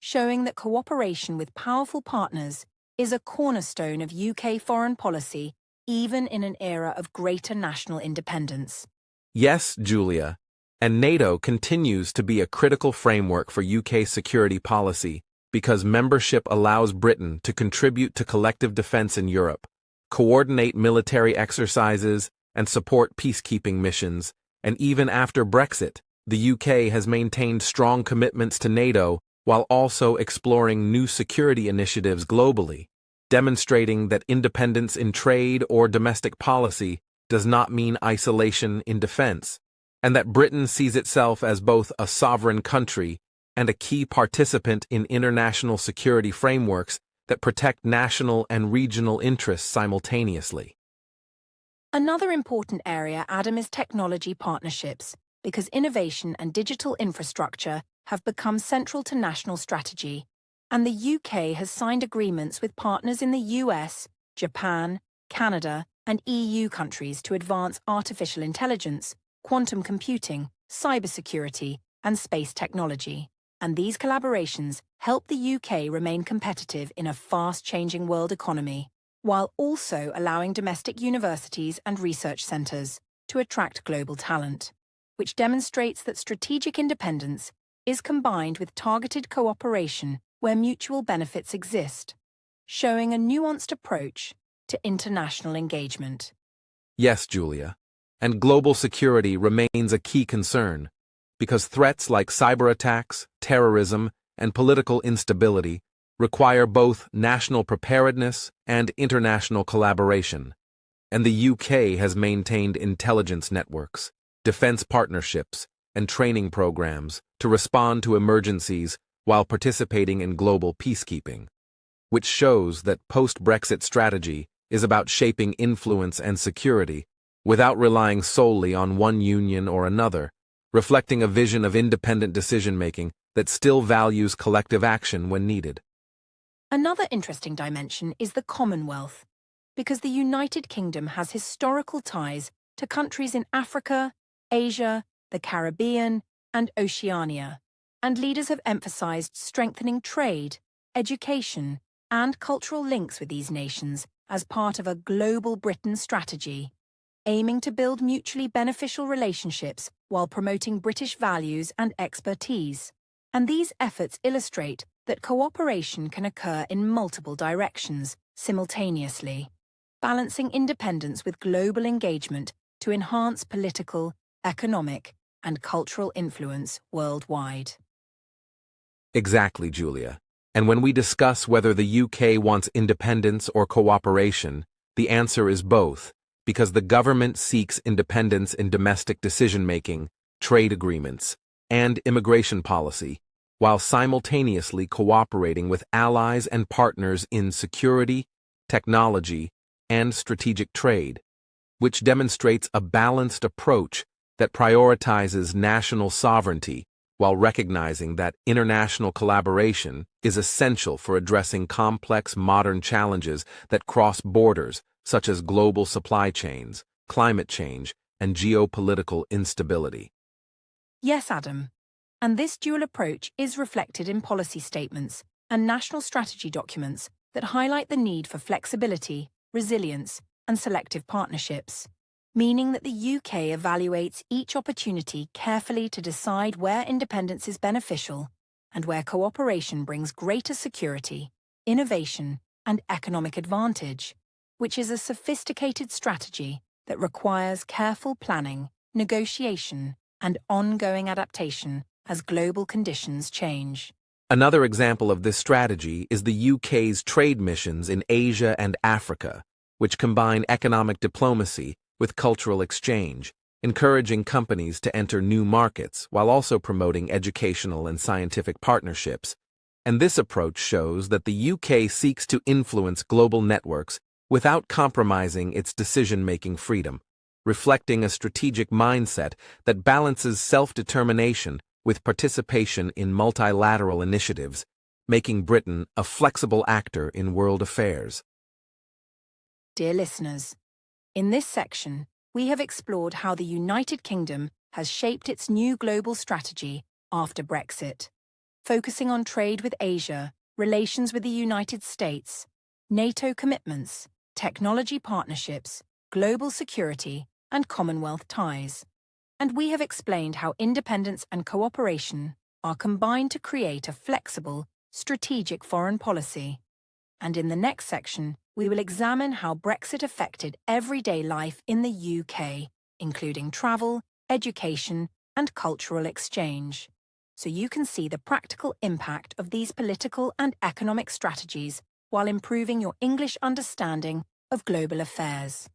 showing that cooperation with powerful partners is a cornerstone of UK foreign policy, even in an era of greater national independence. Yes, Julia, and NATO continues to be a critical framework for UK security policy because membership allows Britain to contribute to collective defense in Europe, coordinate military exercises, and support peacekeeping missions. And even after Brexit, the UK has maintained strong commitments to NATO while also exploring new security initiatives globally, demonstrating that independence in trade or domestic policy does not mean isolation in defense, and that Britain sees itself as both a sovereign country and a key participant in international security frameworks that protect national and regional interests simultaneously. Another important area, Adam, is technology partnerships, because innovation and digital infrastructure have become central to national strategy, and the UK has signed agreements with partners in the US, Japan, Canada, and EU countries to advance artificial intelligence, quantum computing, cybersecurity, and space technology. And these collaborations help the UK remain competitive in a fast-changing world economy, while also allowing domestic universities and research centres to attract global talent, which demonstrates that strategic independence is combined with targeted cooperation where mutual benefits exist, showing a nuanced approach to international engagement. Yes, Julia. And global security remains a key concern, because threats like cyber attacks, terrorism, and political instability require both national preparedness and international collaboration. And the UK has maintained intelligence networks, defense partnerships, and training programs to respond to emergencies while participating in global peacekeeping, which shows that post-Brexit strategy is about shaping influence and security without relying solely on one union or another, reflecting a vision of independent decision-making that still values collective action when needed. Another interesting dimension is the Commonwealth, because the United Kingdom has historical ties to countries in Africa, Asia, the Caribbean, and Oceania, and leaders have emphasized strengthening trade, education, and cultural links with these nations as part of a global Britain strategy, aiming to build mutually beneficial relationships while promoting British values and expertise. And these efforts illustrate that cooperation can occur in multiple directions simultaneously, balancing independence with global engagement to enhance political, economic, and cultural influence worldwide. Exactly, Julia. And when we discuss whether the UK wants independence or cooperation, the answer is both, because the government seeks independence in domestic decision-making, trade agreements, and immigration policy, while simultaneously cooperating with allies and partners in security, technology, and strategic trade, which demonstrates a balanced approach that prioritizes national sovereignty while recognizing that international collaboration is essential for addressing complex modern challenges that cross borders, such as global supply chains, climate change, and geopolitical instability. Yes, Adam. And this dual approach is reflected in policy statements and national strategy documents that highlight the need for flexibility, resilience, and selective partnerships, meaning that the UK evaluates each opportunity carefully to decide where independence is beneficial and where cooperation brings greater security, innovation, and economic advantage, which is a sophisticated strategy that requires careful planning, negotiation, and ongoing adaptation as global conditions change. Another example of this strategy is the UK's trade missions in Asia and Africa, which combine economic diplomacy with cultural exchange, encouraging companies to enter new markets while also promoting educational and scientific partnerships. And this approach shows that the UK seeks to influence global networks without compromising its decision-making freedom, reflecting a strategic mindset that balances self-determination with participation in multilateral initiatives, making Britain a flexible actor in world affairs. Dear listeners, in this section, we have explored how the United Kingdom has shaped its new global strategy after Brexit, focusing on trade with Asia, relations with the United States, NATO commitments, technology partnerships, global security, and Commonwealth ties. And we have explained how independence and cooperation are combined to create a flexible, strategic foreign policy. And in the next section, we will examine how Brexit affected everyday life in the UK, including travel, education, and cultural exchange, so you can see the practical impact of these political and economic strategies while improving your English understanding of global affairs.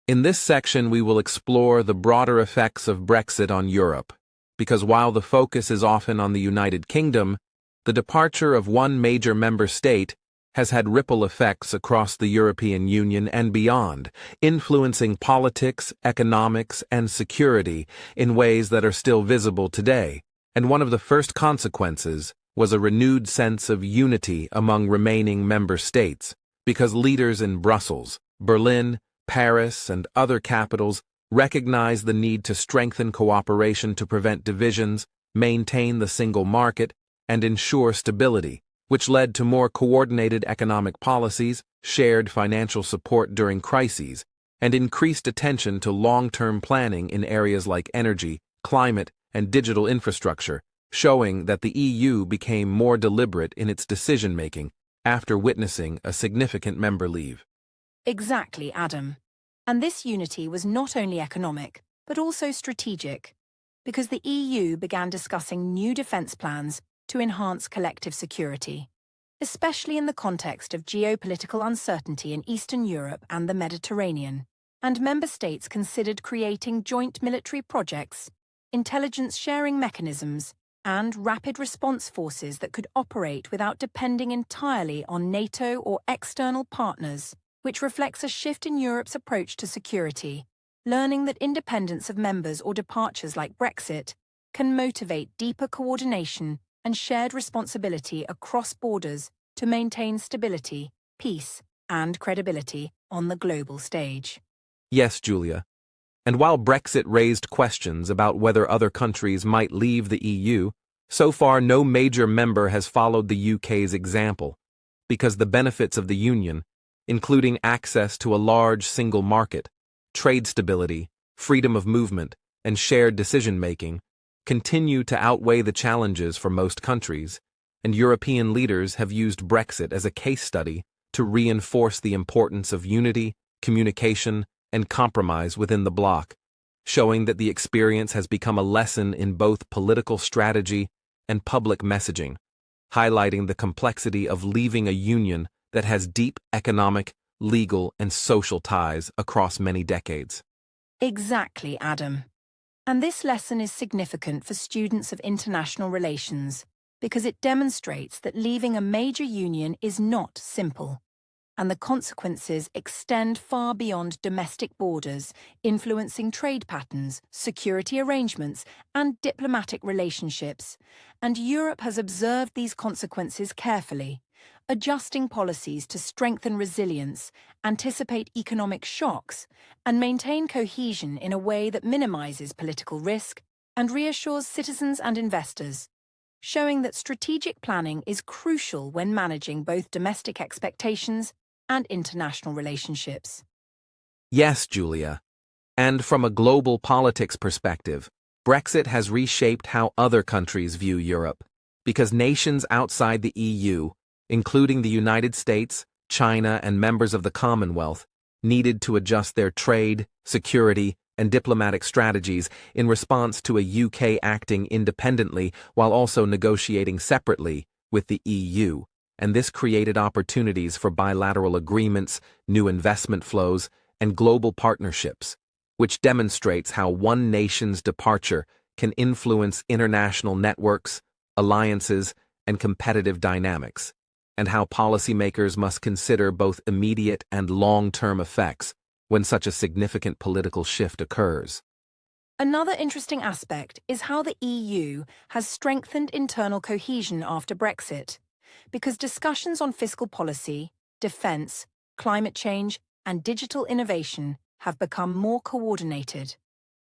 In this section, we will explore the broader effects of Brexit on Europe, because while the focus is often on the United Kingdom, the departure of one major member state has had ripple effects across the European Union and beyond, influencing politics, economics, and security in ways that are still visible today. And one of the first consequences was a renewed sense of unity among remaining member states, because leaders in Brussels, Berlin, Paris, and other capitals recognized the need to strengthen cooperation to prevent divisions, maintain the single market, and ensure stability, which led to more coordinated economic policies, shared financial support during crises, and increased attention to long-term planning in areas like energy, climate, and digital infrastructure, showing that the EU became more deliberate in its decision-making after witnessing a significant member leave. Exactly, Adam. And this unity was not only economic, but also strategic, because the EU began discussing new defence plans to enhance collective security, especially in the context of geopolitical uncertainty in Eastern Europe and the Mediterranean, and member states considered creating joint military projects, intelligence sharing mechanisms, and rapid response forces that could operate without depending entirely on NATO or external partners, which reflects a shift in Europe's approach to security, learning that independence of members or departures like Brexit can motivate deeper coordination and shared responsibility across borders to maintain stability, peace, and credibility on the global stage. Yes, Julia. And while Brexit raised questions about whether other countries might leave the EU, so far no major member has followed the UK's example, because the benefits of the Union, including access to a large single market, trade stability, freedom of movement, and shared decision-making, continue to outweigh the challenges for most countries, and European leaders have used Brexit as a case study to reinforce the importance of unity, communication, and compromise within the bloc, showing that the experience has become a lesson in both political strategy and public messaging, highlighting the complexity of leaving a union that has deep economic, legal, and social ties across many decades. Exactly, Adam. And this lesson is significant for students of international relations because it demonstrates that leaving a major union is not simple, and the consequences extend far beyond domestic borders, influencing trade patterns, security arrangements, and diplomatic relationships. And Europe has observed these consequences carefully, adjusting policies to strengthen resilience, anticipate economic shocks, and maintain cohesion in a way that minimizes political risk and reassures citizens and investors, showing that strategic planning is crucial when managing both domestic expectations and international relationships. Yes, Julia. And from a global politics perspective, Brexit has reshaped how other countries view Europe, because nations outside the EU, including the United States, China, and members of the Commonwealth, needed to adjust their trade, security, and diplomatic strategies in response to a UK acting independently while also negotiating separately with the EU, and this created opportunities for bilateral agreements, new investment flows, and global partnerships, which demonstrates how one nation's departure can influence international networks, alliances, and competitive dynamics, and how policymakers must consider both immediate and long-term effects when such a significant political shift occurs. Another interesting aspect is how the EU has strengthened internal cohesion after Brexit, because discussions on fiscal policy, defence, climate change, and digital innovation have become more coordinated,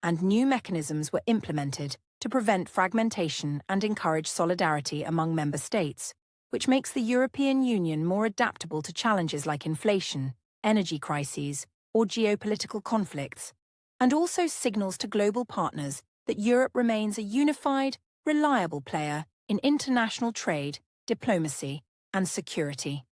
and new mechanisms were implemented to prevent fragmentation and encourage solidarity among member states, which makes the European Union more adaptable to challenges like inflation, energy crises, or geopolitical conflicts, and also signals to global partners that Europe remains a unified, reliable player in international trade, diplomacy, and security.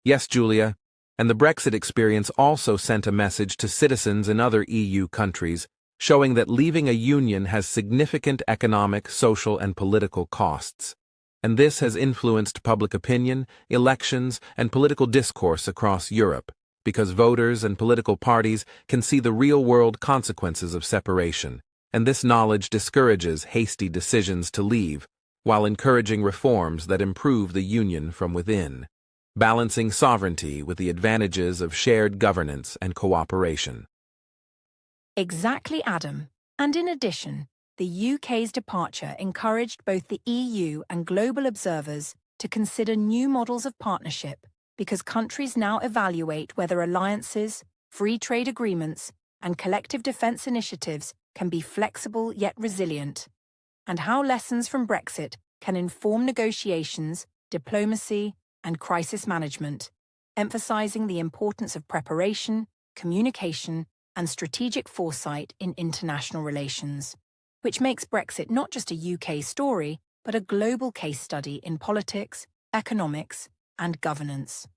Yes, Julia, and the Brexit experience also sent a message to citizens in other EU countries, showing that leaving a union has significant economic, social, and political costs. And this has influenced public opinion, elections, and political discourse across Europe, because voters and political parties can see the real-world consequences of separation, and this knowledge discourages hasty decisions to leave, while encouraging reforms that improve the union from within. balancing sovereignty with the advantages of shared governance and cooperation. Exactly, Adam. And in addition, the UK's departure encouraged both the EU and global observers to consider new models of partnership because countries now evaluate whether alliances, free trade agreements, and collective defence initiatives can be flexible yet resilient, and how lessons from Brexit can inform negotiations, diplomacy, and crisis management, emphasising the importance of preparation, communication, and strategic foresight in international relations, which makes Brexit not just a UK story, but a global case study in politics, economics, and governance.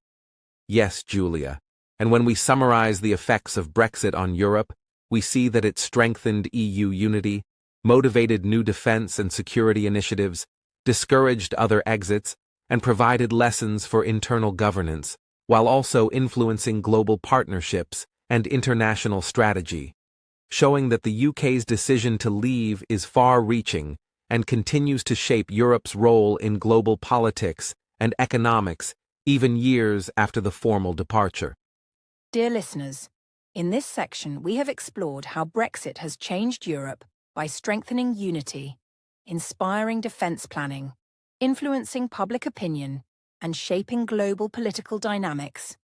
Yes, Julia. And when we summarize the effects of Brexit on Europe, we see that it strengthened EU unity, motivated new defense and security initiatives, discouraged other exits, and provided lessons for internal governance, while also influencing global partnerships and international strategy, showing that the UK's decision to leave is far-reaching and continues to shape Europe's role in global politics and economics even years after the formal departure. Dear listeners, in this section we have explored how Brexit has changed Europe by strengthening unity, inspiring defence planning, influencing public opinion, and shaping global political dynamics.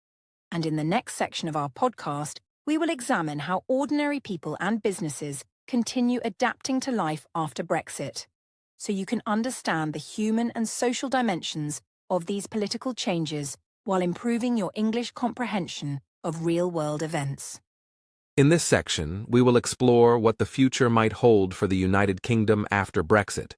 And in the next section of our podcast, we will examine how ordinary people and businesses continue adapting to life after Brexit, so you can understand the human and social dimensions of these political changes while improving your English comprehension of real-world events. In this section, we will explore what the future might hold for the United Kingdom after Brexit,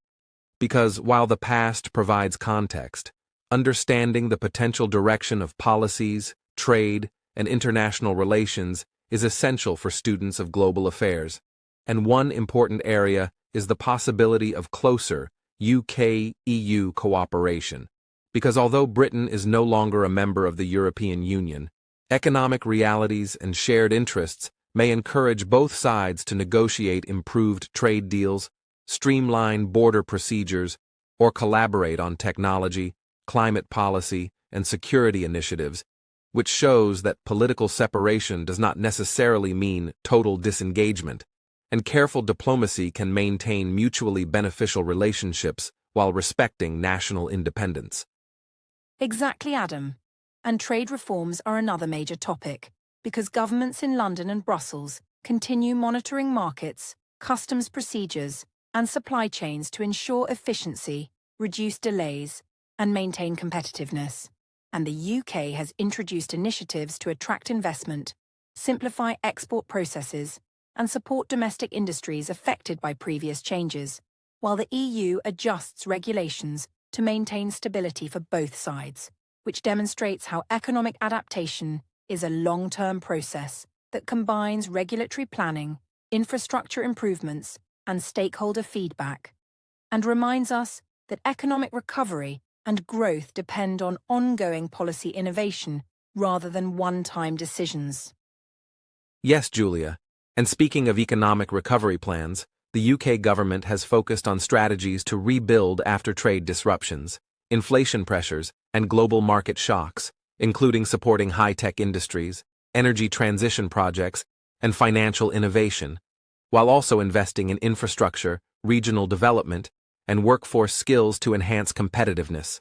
because while the past provides context, understanding the potential direction of policies, trade, and international relations is essential for students of global affairs, and one important area is the possibility of closer UK-EU cooperation, because although Britain is no longer a member of the European Union, economic realities and shared interests may encourage both sides to negotiate improved trade deals, streamline border procedures, or collaborate on technology, climate policy, and security initiatives, which shows that political separation does not necessarily mean total disengagement, and careful diplomacy can maintain mutually beneficial relationships while respecting national independence. Exactly, Adam. And trade reforms are another major topic, because governments in London and Brussels continue monitoring markets, customs procedures, and supply chains to ensure efficiency, reduce delays, and maintain competitiveness. And the UK has introduced initiatives to attract investment, simplify export processes, and support domestic industries affected by previous changes, while the EU adjusts regulations to maintain stability for both sides, which demonstrates how economic adaptation is a long-term process that combines regulatory planning, infrastructure improvements, and stakeholder feedback, and reminds us that economic recovery and growth depend on ongoing policy innovation rather than one-time decisions. Yes, Julia. And speaking of economic recovery plans, the UK government has focused on strategies to rebuild after trade disruptions, inflation pressures, and global market shocks, including supporting high-tech industries, energy transition projects, and financial innovation, while also investing in infrastructure, regional development, and workforce skills to enhance competitiveness,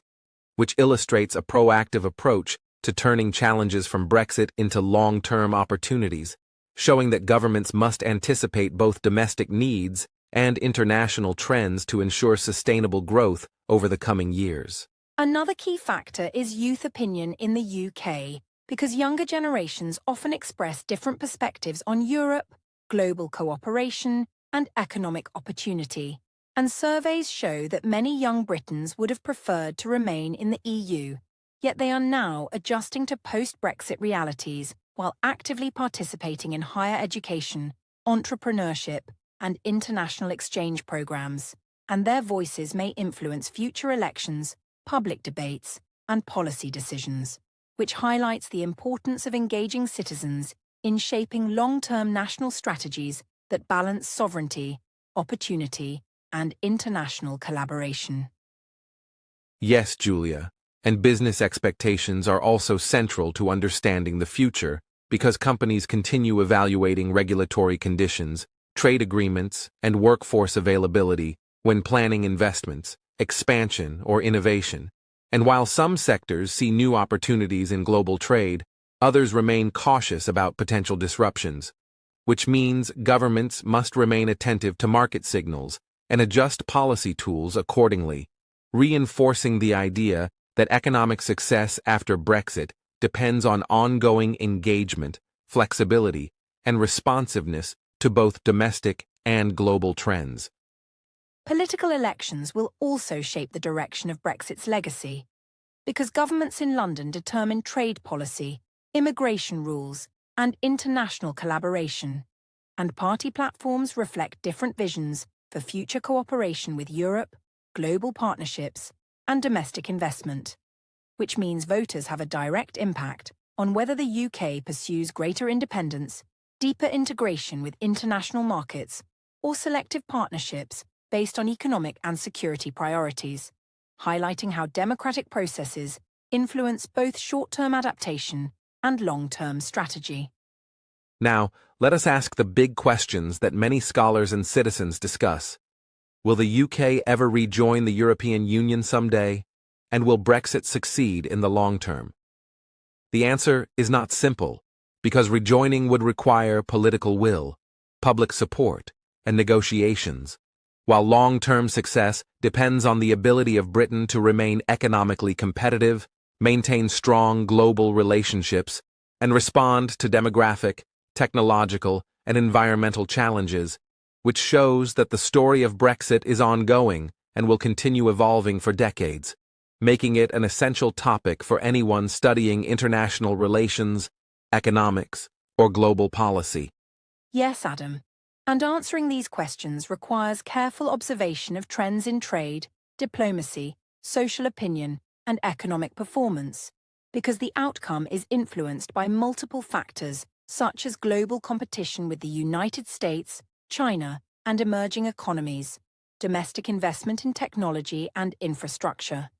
which illustrates a proactive approach to turning challenges from Brexit into long-term opportunities, showing that governments must anticipate both domestic needs and international trends to ensure sustainable growth over the coming years. Another key factor is youth opinion in the UK, because younger generations often express different perspectives on Europe, global cooperation, and economic opportunity. And surveys show that many young Britons would have preferred to remain in the EU, yet they are now adjusting to post-Brexit realities while actively participating in higher education, entrepreneurship, and international exchange programs, and their voices may influence future elections, public debates, and policy decisions, which highlights the importance of engaging citizens in shaping long-term national strategies that balance sovereignty, opportunity, and international collaboration. Yes, Julia. And business expectations are also central to understanding the future because companies continue evaluating regulatory conditions, trade agreements, and workforce availability when planning investments, expansion, or innovation. And while some sectors see new opportunities in global trade, others remain cautious about potential disruptions, which means governments must remain attentive to market signals and adjust policy tools accordingly, reinforcing the idea that economic success after Brexit depends on ongoing engagement, flexibility, and responsiveness to both domestic and global trends. Political elections will also shape the direction of Brexit's legacy, because governments in London determine trade policy, immigration rules, and international collaboration, and party platforms reflect different visions for future cooperation with Europe, global partnerships, and domestic investment, which means voters have a direct impact on whether the UK pursues greater independence, deeper integration with international markets, or selective partnerships based on economic and security priorities, highlighting how democratic processes influence both short-term adaptation and long-term strategy. Now, let us ask the big questions that many scholars and citizens discuss. Will the UK ever rejoin the European Union someday? And will Brexit succeed in the long term? The answer is not simple, because rejoining would require political will, public support, and negotiations, while long-term success depends on the ability of Britain to remain economically competitive, maintain strong global relationships, and respond to demographic, technological, and environmental challenges, which shows that the story of Brexit is ongoing and will continue evolving for decades, making it an essential topic for anyone studying international relations, economics, or global policy. Yes, Adam. And answering these questions requires careful observation of trends in trade, diplomacy, social opinion, and economic performance, because the outcome is influenced by multiple factors such as global competition with the United States, China, and emerging economies, domestic investment in technology and infrastructure,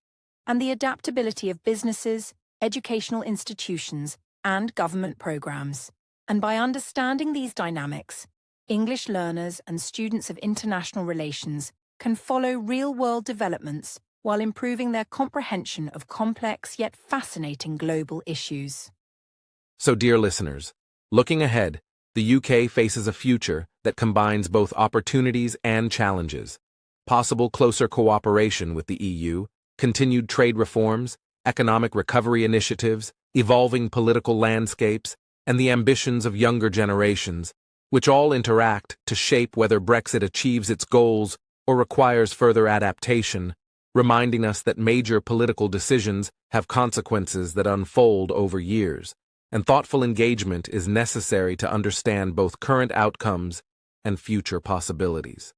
and the adaptability of businesses, educational institutions, and government programs. And by understanding these dynamics, English learners and students of international relations can follow real-world developments while improving their comprehension of complex yet fascinating global issues. So, dear listeners, looking ahead, the UK faces a future that combines both opportunities and challenges. Possible closer cooperation with the EU, continued trade reforms, economic recovery initiatives, evolving political landscapes, and the ambitions of younger generations, which all interact to shape whether Brexit achieves its goals or requires further adaptation, reminding us that major political decisions have consequences that unfold over years, and thoughtful engagement is necessary to understand both current outcomes and future possibilities.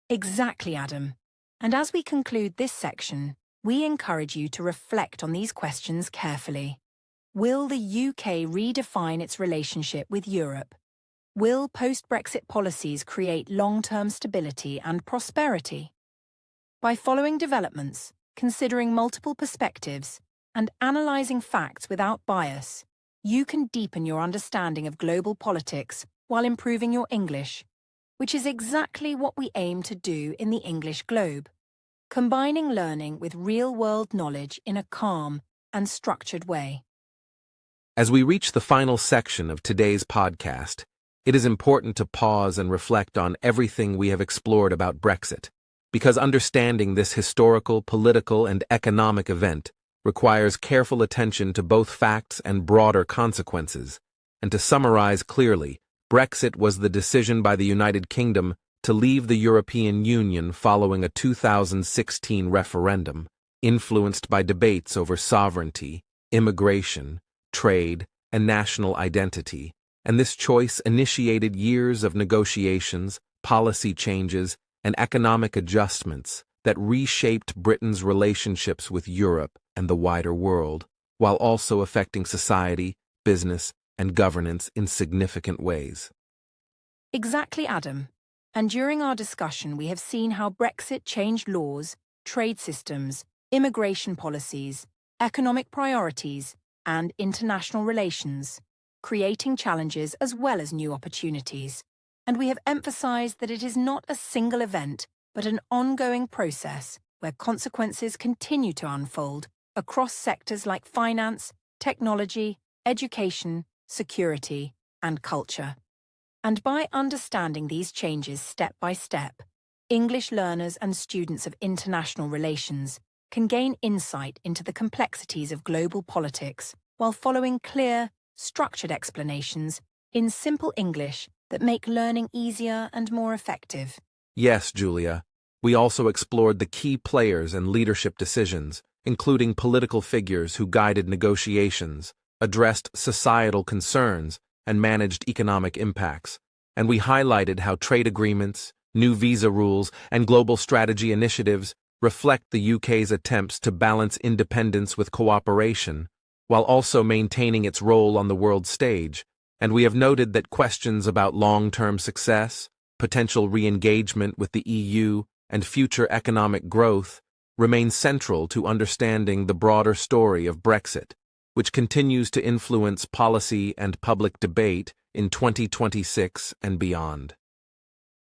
Exactly, Adam. And as we conclude this section, we encourage you to reflect on these questions carefully. Will the UK redefine its relationship with Europe? Will post-Brexit policies create long-term stability and prosperity? By following developments, considering multiple perspectives, and analysing facts without bias, you can deepen your understanding of global politics while improving your English, which is exactly what we aim to do in the English Globe, combining learning with real-world knowledge in a calm and structured way. As we reach the final section of today's podcast, it is important to pause and reflect on everything we have explored about Brexit, because understanding this historical, political, and economic event requires careful attention to both facts and broader consequences. And to summarize clearly, Brexit was the decision by the United Kingdom to leave the European Union following a 2016 referendum, influenced by debates over sovereignty, immigration, trade, and national identity. And this choice initiated years of negotiations, policy changes, and economic adjustments that reshaped Britain's relationships with Europe and the wider world, while also affecting society, business, and governance in significant ways. Exactly, Adam. And during our discussion, we have seen how Brexit changed laws, trade systems, immigration policies, economic priorities, and international relations, creating challenges as well as new opportunities. And we have emphasized that it is not a single event, but an ongoing process where consequences continue to unfold across sectors like finance, technology, education, security, and culture. And by understanding these changes step by step, English learners and students of international relations can gain insight into the complexities of global politics while following clear, structured explanations in simple English that make learning easier and more effective. Yes, Julia. We also explored the key players and leadership decisions, including political figures who guided negotiations, addressed societal concerns, and managed economic impacts. And we highlighted how trade agreements, new visa rules, and global strategy initiatives reflect the UK's attempts to balance independence with cooperation, while also maintaining its role on the world stage. And we have noted that questions about long-term success, potential re-engagement with the EU, and future economic growth remain central to understanding the broader story of Brexit, which continues to influence policy and public debate in 2026 and beyond.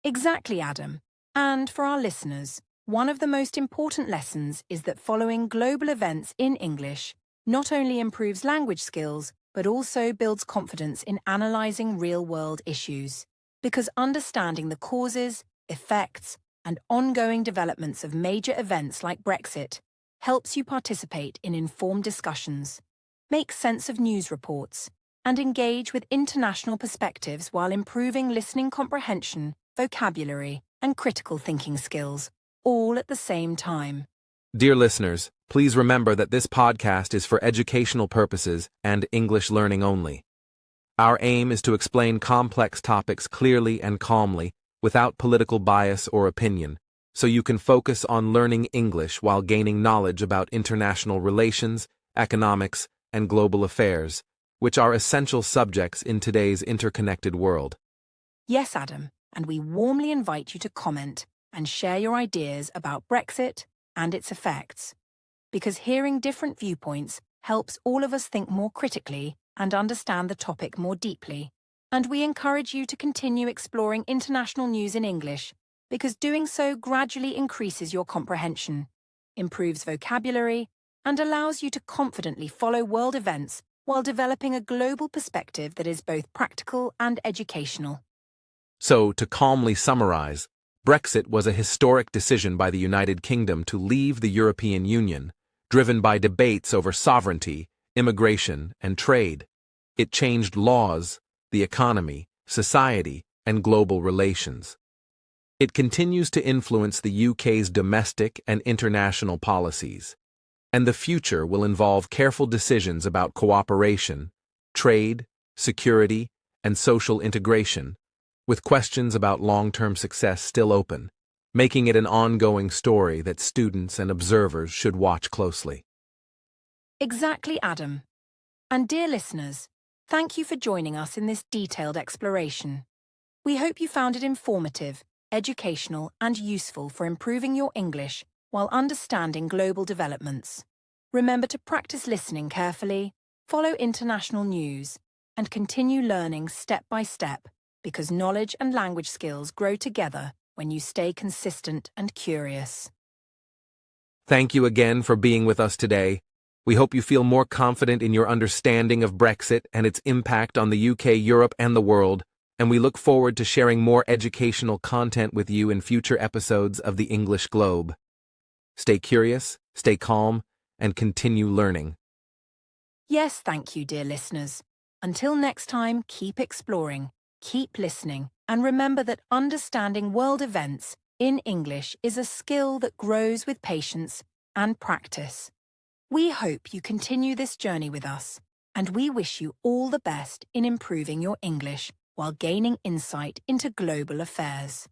Exactly, Adam. And for our listeners, one of the most important lessons is that following global events in English not only improves language skills, but also builds confidence in analysing real-world issues. Because understanding the causes, effects, and ongoing developments of major events like Brexit helps you participate in informed discussions, make sense of news reports, and engage with international perspectives while improving listening comprehension, vocabulary, and critical thinking skills, all at the same time. Dear listeners, please remember that this podcast is for educational purposes and English learning only. Our aim is to explain complex topics clearly and calmly, without political bias or opinion, so you can focus on learning English while gaining knowledge about international relations, economics, and global affairs, which are essential subjects in today's interconnected world. Yes, Adam, and we warmly invite you to comment and share your ideas about Brexit and its effects, because hearing different viewpoints helps all of us think more critically and understand the topic more deeply. And we encourage you to continue exploring international news in English, because doing so gradually increases your comprehension, improves vocabulary, and allows you to confidently follow world events while developing a global perspective that is both practical and educational. So, to calmly summarize, Brexit was a historic decision by the United Kingdom to leave the European Union, driven by debates over sovereignty, immigration, and trade. It changed laws, the economy, society, and global relations. It continues to influence the UK's domestic and international policies, and the future will involve careful decisions about cooperation, trade, security, and social integration, with questions about long-term success still open, making it an ongoing story that students and observers should watch closely. Exactly, Adam. And dear listeners, thank you for joining us in this detailed exploration. We hope you found it informative, educational, and useful for improving your English while understanding global developments. Remember to practice listening carefully, follow international news, and continue learning step by step, because knowledge and language skills grow together when you stay consistent and curious. Thank you again for being with us today. We hope you feel more confident in your understanding of Brexit and its impact on the UK, Europe, and the world, and we look forward to sharing more educational content with you in future episodes of the English Globe. Stay curious, stay calm, and continue learning. Yes, thank you, dear listeners. Until next time, keep exploring, keep listening, and remember that understanding world events in English is a skill that grows with patience and practice. We hope you continue this journey with us, and we wish you all the best in improving your English while gaining insight into global affairs.